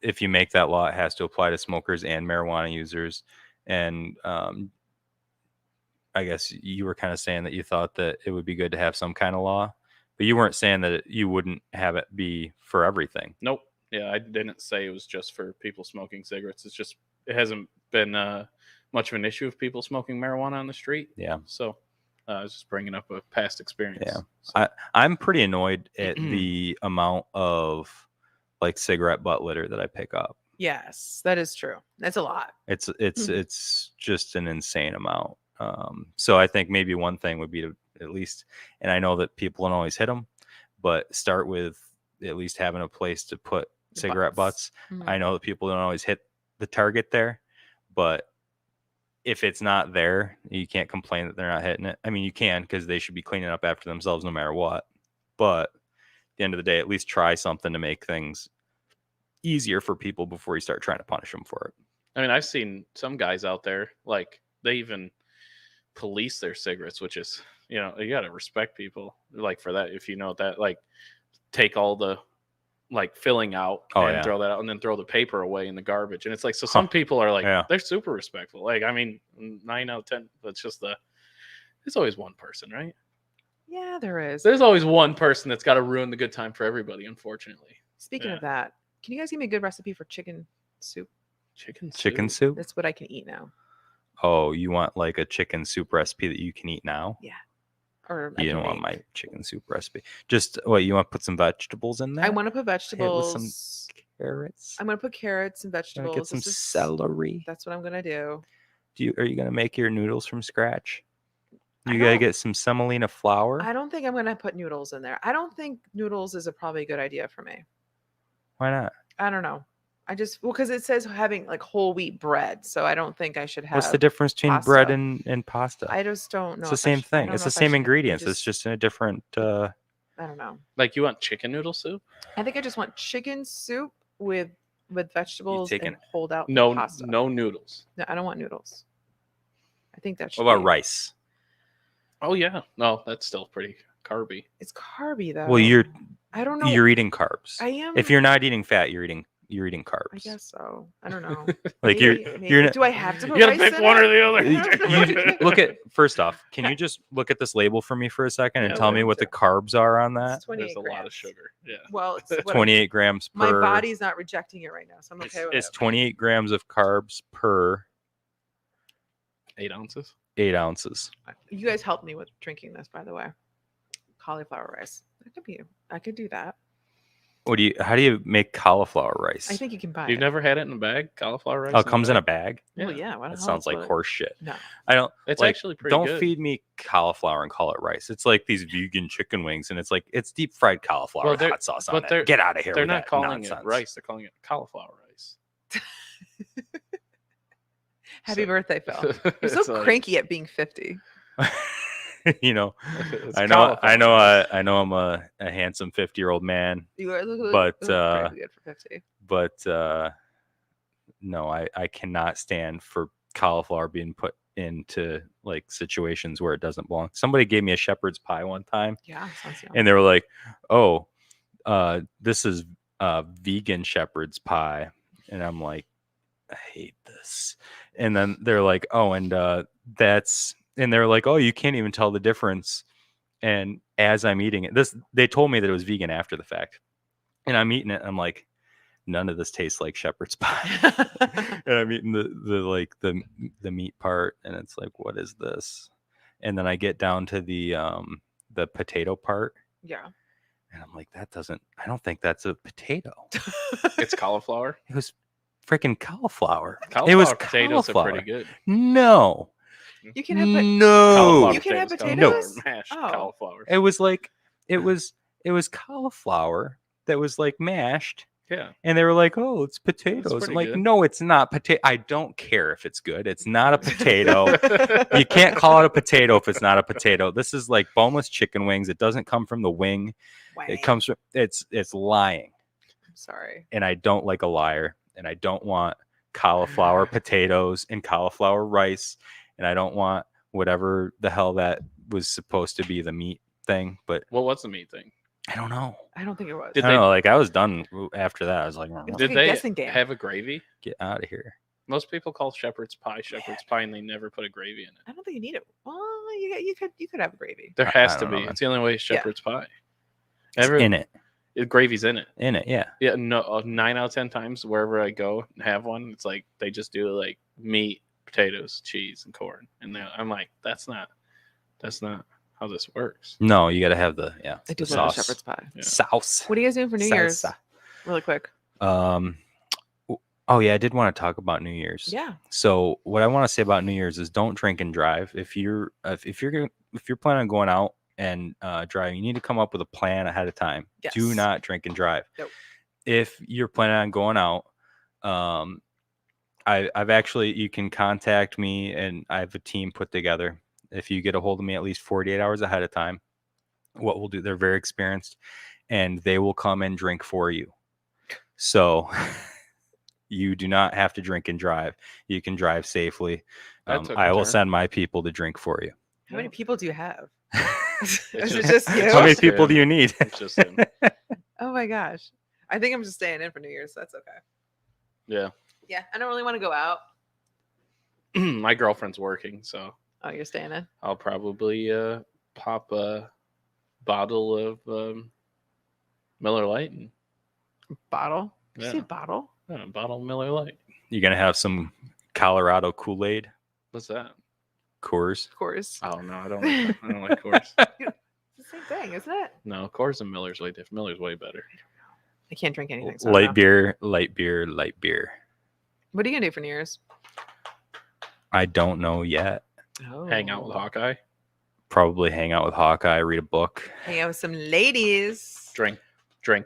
if you make that law, it has to apply to smokers and marijuana users. And I guess you were kind of saying that you thought that it would be good to have some kind of law, but you weren't saying that you wouldn't have it be for everything. Nope. Yeah, I didn't say it was just for people smoking cigarettes. It's just it hasn't been much of an issue of people smoking marijuana on the street. Yeah. So I was just bringing up a past experience. Yeah. So. I'm pretty annoyed at the amount of like cigarette butt litter that I pick up. Yes, that is true. That's a lot. It's just an insane amount. So I think maybe one thing would be to at least, and I know that people don't always hit them, but start with at least having a place to put cigarette butts. Mm-hmm. I know that people don't always hit the target there, but if it's not there, you can't complain that they're not hitting it. I mean, you can, because they should be cleaning up after themselves no matter what. But at the end of the day, at least try something to make things easier for people before you start trying to punish them for it. I mean, I've seen some guys out there, like, they even police their cigarettes, which is, you got to respect people, like, for that. If you know that, like, take all the, like, filling out and throw that out and then throw the paper away in the garbage. And it's like, so some people are like, they're super respectful. Like, I mean, 9 out of 10, that's just there's always one person, right? Yeah, there is. There's always one person that's got to ruin the good time for everybody, unfortunately. Speaking of that, can you guys give me a good recipe for chicken soup? Chicken soup? That's what I can eat now. Oh, you want like a chicken soup recipe that you can eat now? Yeah. Or you don't want my chicken soup recipe. Just what, you want to put some vegetables in there? I want to put vegetables. With some carrots. I'm going to put carrots and vegetables. Get some celery. That's what I'm going to do. Are you going to make your noodles from scratch? You gotta get some semolina flour. I don't think I'm gonna put noodles in there. I don't think noodles is probably a good idea for me. Why not? I don't know. Because it says having like whole wheat bread, so I don't think I should have. What's the difference between pasta. bread and pasta? I just don't know. It's the same thing. It's the same ingredients. It's just in a different. I don't know. Like you want chicken noodle soup? I think I just want chicken soup with vegetables and hold out no pasta. No noodles. No, I don't want noodles. I think that should. What about rice? Oh yeah, no, that's still pretty carby. It's carby though. Well, I don't know. You're eating carbs. I am. If you're not eating fat, you're eating carbs. I guess so. I don't know. Like maybe, you're. Do I have to put You gotta rice pick in one it? or the other. You look at first off. Can you just look at this label for me for a second and Yeah, tell me what the carbs are on It's that? 28 There's a grams. lot of sugar. Yeah. Well, it's what 28 grams my per. body's not rejecting it right now, so I'm okay with It's it. 28 grams of carbs per 8 ounces. 8 ounces. You guys helped me with drinking this, by the way. Cauliflower rice. I could do that. How do you make cauliflower rice? I think you can buy You've it. never had it in a bag? Cauliflower rice? Oh, it comes in a bag? Well, yeah. Why That the sounds hell like would- horse shit. No. I don't. It's like, actually pretty don't good. feed me cauliflower and call it rice. It's like these vegan chicken wings, and it's like it's deep fried cauliflower Well, with they're- hot sauce on but it. they're- Get out of here. They're with not that calling nonsense. it rice. They're calling it cauliflower rice. Happy birthday, Phil. You're It's so like- cranky at being 50. You know, It's I know cauliflower. I'm a handsome 50-year-old man, You are But, pretty good for 50. but no, I cannot stand for cauliflower being put into like situations where it doesn't belong. Somebody gave me a shepherd's pie one time, Yeah, sounds yummy. and they were like, "Oh, this is vegan shepherd's pie," and I'm like, "I hate this." And then they're like, "Oh, and and they're like, "Oh, you can't even tell the difference." And as I'm eating it, they told me that it was vegan after the fact, and I'm eating it. And I'm like, none of this tastes like shepherd's pie. And I'm eating the meat part, and it's like, what is this? And then I get down to the potato part, Yeah. and I'm like, I don't think that's a potato. It's cauliflower. It was freaking cauliflower. Cauliflower It was potatoes cauliflower. are pretty good. No. You can have No. Cauliflower You can have cauliflower potatoes? mashed Oh. cauliflower. It was like it was cauliflower that was like mashed, Yeah. and they were like, "Oh, it's potatoes." I'm pretty like, good. "No, it's not potato. I don't care if it's good. It's not a potato. You can't call it a potato if it's not a potato. This is like boneless chicken wings. It doesn't come from the wing. It comes from it's lying, I'm sorry. and I don't like a liar, and I don't want cauliflower potatoes and cauliflower rice, and I don't want whatever the hell that was supposed to be the meat thing, but What was the meat thing? I don't know. I don't think it was. Did I they- don't know, like I was done after that. I was like, It's Did like a they guessing game. have a gravy? get out of here. Most people call shepherd's pie, and they never put a gravy in it. I don't think you need it. Well, you could have gravy. There I has to don't know, be. man. It's the only way shepherd's pie. It's in it. Gravy's in it. In it, yeah. Yeah, no, 9 out of 10 times wherever I go and have one, it's like they just do like meat, potatoes, cheese, and corn, and I'm like, that's not how this works. No, you got to have the I do the love a sauce. shepherd's pie. Yeah. Sauce. What are you guys doing for New Year's? Salsa. Really quick. Oh yeah, I did want to talk about New Year's. Yeah. So what I want to say about New Year's is don't drink and drive. If you're planning on going out and driving, you need to come up with a plan ahead of time. Yes. Do not drink and drive. Nope. If you're planning on going out, I've actually, you can contact me and I have a team put together. If you get a hold of me at least 48 hours ahead of time, what we'll do, they're very experienced, and they will come and drink for you. So you do not have to drink and drive. You can drive safely. That's I will okay. send my people to drink for you. How many people do you have? It's Is it just- just you? How many Just people him. do you need? It's just him. Oh my gosh. I think I'm just staying in for New Year's. So that's okay. Yeah. Yeah. I don't really want to go out. My girlfriend's working, so Oh, you're staying in? I'll probably pop a bottle of Miller Lite and Bottle? Did you say Yeah. bottle? a bottle of Miller Lite. You're gonna have some Colorado Kool-Aid, What's that? Coors. Of course. Oh no, I don't like Coors. It's the same thing, isn't it? No, Coors and Miller's way different. Miller's way better. I can't drink anything. So I don't know. Light beer, light beer, light beer. What are you going to do for New Year's? I don't know yet. Oh. Hang out with Hawkeye. probably hang out with Hawkeye, read a book. Hang out with some ladies. Drink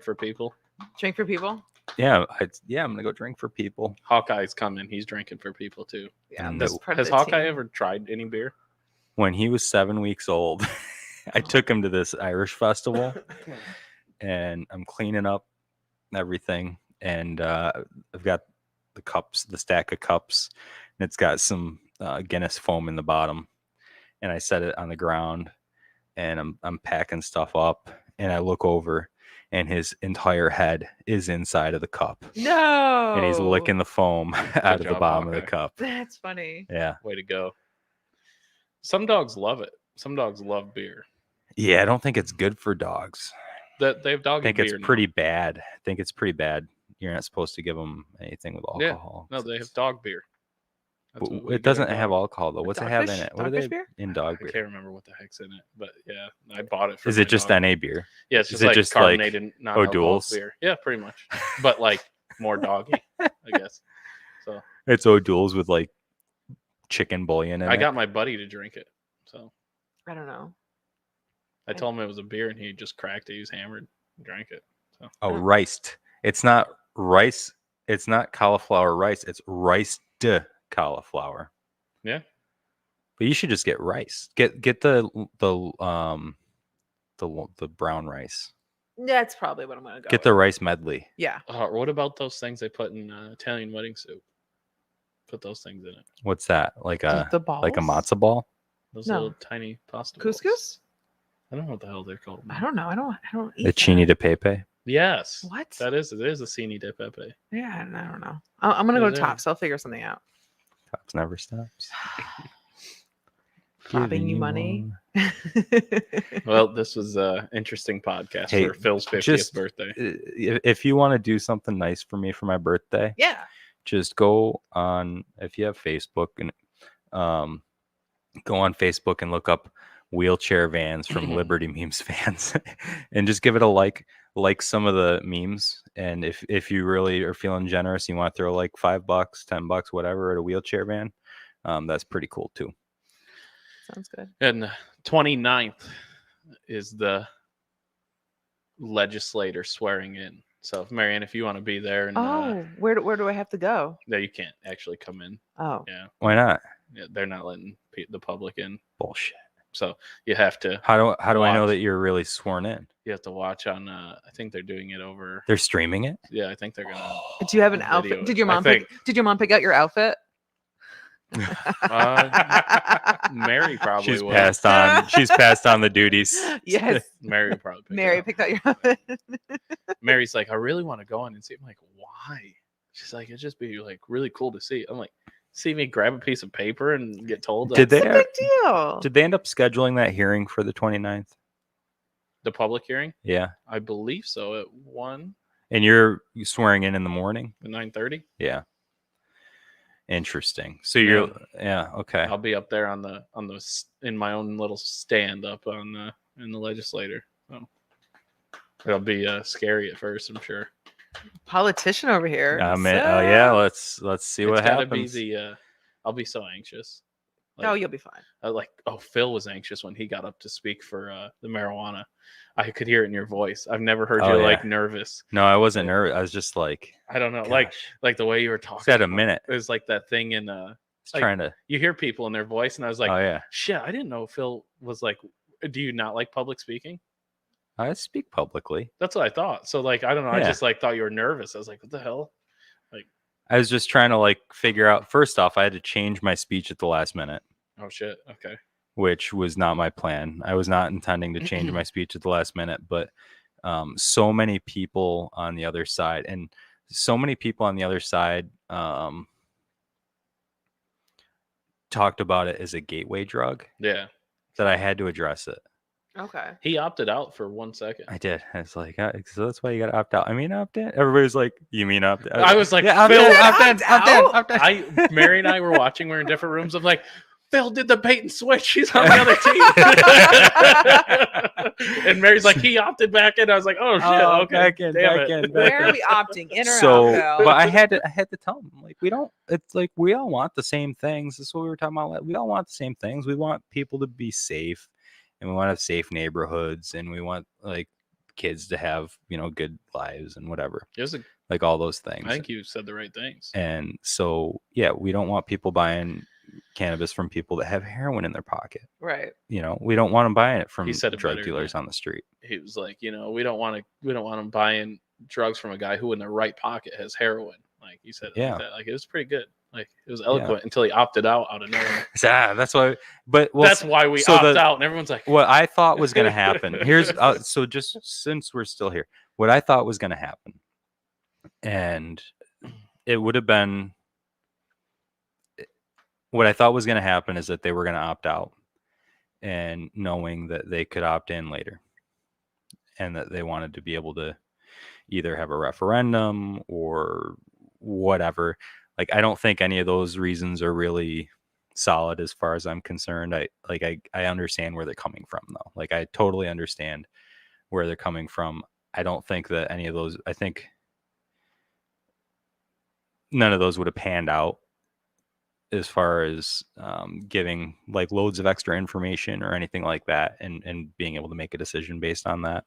for people. Drink for people. Yeah, I'm gonna go drink for people. Hawkeye's coming. He's drinking for people too. Yeah, No. that's part Has of the Hawkeye team. ever tried any beer? When he was 7 weeks old, I took him to this Irish festival, and I'm cleaning up everything, and I've got the stack of cups, and it's got some Guinness foam in the bottom, and I set it on the ground, and I'm packing stuff up, and I look over, and his entire head is inside of the cup, No. and he's licking the foam out of the job, bottom of the Hawkeye. cup. That's funny. Yeah. Way to go. Some dogs love it. Some dogs love beer. Yeah, I don't think it's good for dogs. That they have I doggy think beer. it's now. pretty bad. I think it's pretty bad. You're not supposed to give them anything with Yeah. alcohol. No, they have dog beer. That's But what we it get doesn't our have dog. alcohol though. What's it have in Dogfish? it? What are Dogfish they beer? in dog I beer? can't remember what the heck's in it, but yeah, I bought it. For Is my it just dog. NA beer? Yeah, it's is just it like just like carbonated non-alcoholic O'Doul's? beer. Yeah, pretty much. But like more doggy, I guess. So It's O'Doul's with like chicken bouillon in I it. got my buddy to drink it. So I don't know. I told him it was a beer, and he just cracked it. He was hammered and drank it. So Oh, riced. It's not rice. It's not cauliflower rice. It's riced cauliflower. yeah, But you should just get rice. Get the brown rice. That's probably what I'm gonna go. Get the rice medley. Yeah. what about those things they put in Italian wedding soup? Put those things in it. What's that? Like a the balls. like a matzo ball? Those No. little tiny pasta balls. Couscous. I don't know what the hell they're called. I don't know. I don't eat The chini that. de pepe. Yes, What? it is a cini de pepe. Yeah, I don't know. I'm gonna go to Yeah. Tops. I'll figure something out. Cops never stops. Robbing Giving you money. one. Well, this was an interesting podcast Hey, for Phil's 50th just- birthday. If you want to do something nice for me for my birthday, Yeah. just go on, if you have Facebook, and go on Facebook and look up wheelchair vans from Liberty Memes fans and just give it a like some of the memes. And if you really are feeling generous, you want to throw like $5, $10, whatever at a wheelchair van, that's pretty cool too. Sounds good. And the 29th is the legislator swearing in. So, Marianne, if you want to be there, and where do I have to go? no, you can't actually come in. Oh. Yeah, Why not? they're not letting the public in. Bullshit. So you have to How do I know Watch. that you're really sworn in? watch on. I think they're doing it over. They're streaming it. Yeah, I think they're gonna. Do you have an Video outfit? it. Did your I mom think- pick? Did your mom pick out your outfit? Mary probably She's will. passed on. She's passed on the duties. Yes. Mary will probably. Pick it Mary up. picked out your outfit. Mary's like, I really want to go in and see. I'm like, why? She's like, it'd just be like really cool to see. I'm like, see me grab a piece of paper and get told that Did they It's a big deal. Did they end up scheduling that hearing for the 29th? the public hearing? Yeah. I believe so. At 1 And you're swearing in the morning? at 9:30. Yeah. Interesting. So you're okay. I'll be up there in my own little stand up in the legislator. So it'll be scary at first, I'm sure. Politician over here. Let's see what It's gotta happens. be I'll be so anxious. Oh, you'll be fine. Phil was anxious when he got up to speak for the marijuana. I could hear it in your voice. I've never heard Oh, you yeah. like nervous. No, I wasn't nervous. I was just like, I don't know, gosh, like the way you were talking. it's had a minute. It was like that thing in Just like, trying to. you hear people in their voice, and I was like, Oh yeah, shit, I didn't know Phil was like. Do you not like public speaking? I speak publicly. That's what I thought. So like, I don't know. I Yeah. just like thought you were nervous. I was like, what the hell? I was just trying to like figure out. First off, I had to change my speech at the last minute, Oh shit. Okay. which was not my plan. I was not intending to change my speech at the last minute, but so many people on the other side, talked about it as a gateway drug Yeah. that I had to address it. Okay. He opted out for 1 second. I did. I was like, so that's why you got to opt out. I mean, opt in. Everybody's like, you mean opt in? I was like, yeah, opt Phil, in, opt in. Mary and I were watching. We're in different rooms. I'm like, Phil did the bait and switch. He's on the other team. And Mary's like, he opted back in. I was like, oh shit. Oh, Okay. back in, Damn back it. in, back Where in. are we opting? In or So, out, Phil? but I had to tell them, like, we don't. It's like we all want the same things. That's what we were talking about. Like, we all want the same things. We want people to be safe, and we want to have safe neighborhoods, and we want like kids to have, you know, good lives and whatever, like all those things. I think you said the right things. And so, yeah, we don't want people buying cannabis from people that have heroin in their pocket. Right. You know, we don't want them buying it from He said it drug better, dealers yeah. on the street. He was like, you know, we don't want them buying drugs from a guy who in their right pocket has heroin. Like he said it Yeah. like that. Like it was pretty good. Like it was eloquent until he opted out of nowhere. That's why. But that's why we opt out, and everyone's like, what I thought was going to happen. Here's so just since we're still here, what I thought was going to happen, and it would have been what I thought was going to happen is that they were going to opt out, and knowing that they could opt in later, and that they wanted to be able to either have a referendum or whatever. Like, I don't think any of those reasons are really solid as far as I'm concerned. I understand where they're coming from, though. Like, I totally understand where they're coming from. I don't think that any of those, I think none of those would have panned out as far as giving like loads of extra information or anything like that, and being able to make a decision based on that.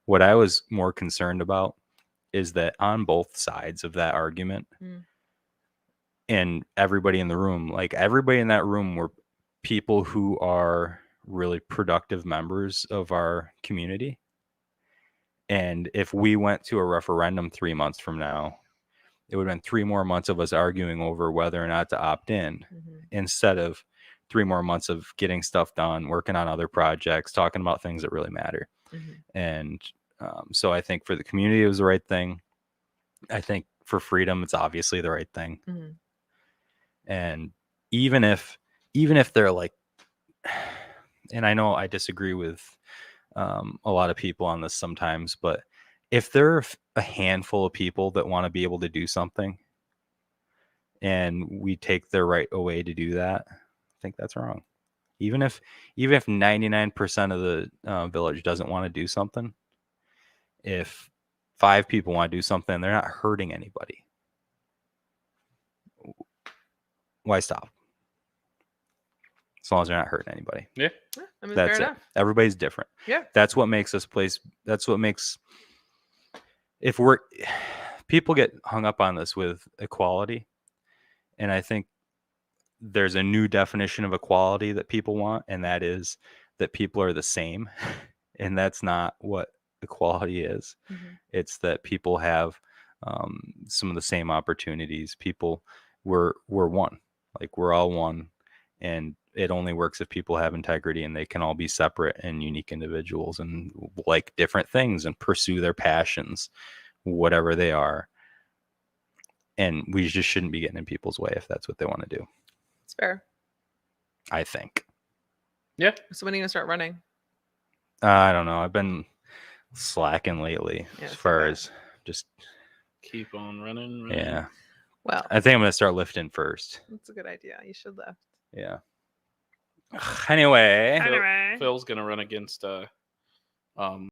What I was more concerned about is that on both sides of that argument, and everybody in the room, like everybody in that room were people who are really productive members of our community. And if we went to a referendum 3 months from now, it would have been 3 more months of us arguing over whether or not to opt in, instead of 3 more months of getting stuff done, working on other projects, talking about things that really matter. And so I think for the community, it was the right thing. I think for freedom, it's obviously the right thing. And even if they're like, and I know I disagree with a lot of people on this sometimes, but if there are a handful of people that want to be able to do something and we take their right away to do that, I think that's wrong. Even if 99% of the village doesn't want to do something, if 5 people want to do something, they're not hurting anybody. Why stop? As long as they're not hurting anybody. Yeah, I mean, that's fair it. enough. Everybody's different. Yeah. That's what makes this place. That's what makes. People get hung up on this with equality, and I think there's a new definition of equality that people want, and that is that people are the same, and that's not what equality is. It's that people have some of the same opportunities. People, we're one. Like, we're all one, and it only works if people have integrity, and they can all be separate and unique individuals and like different things and pursue their passions, whatever they are. And we just shouldn't be getting in people's way if that's what they want to do. It's fair. I think. Yeah. So when are you gonna start running? I don't know. I've been slacking lately, as far as just keep on running. Yeah. Well, I think I'm gonna start lifting first. That's a good idea. You should lift. Yeah. Anyway. Phil's gonna run against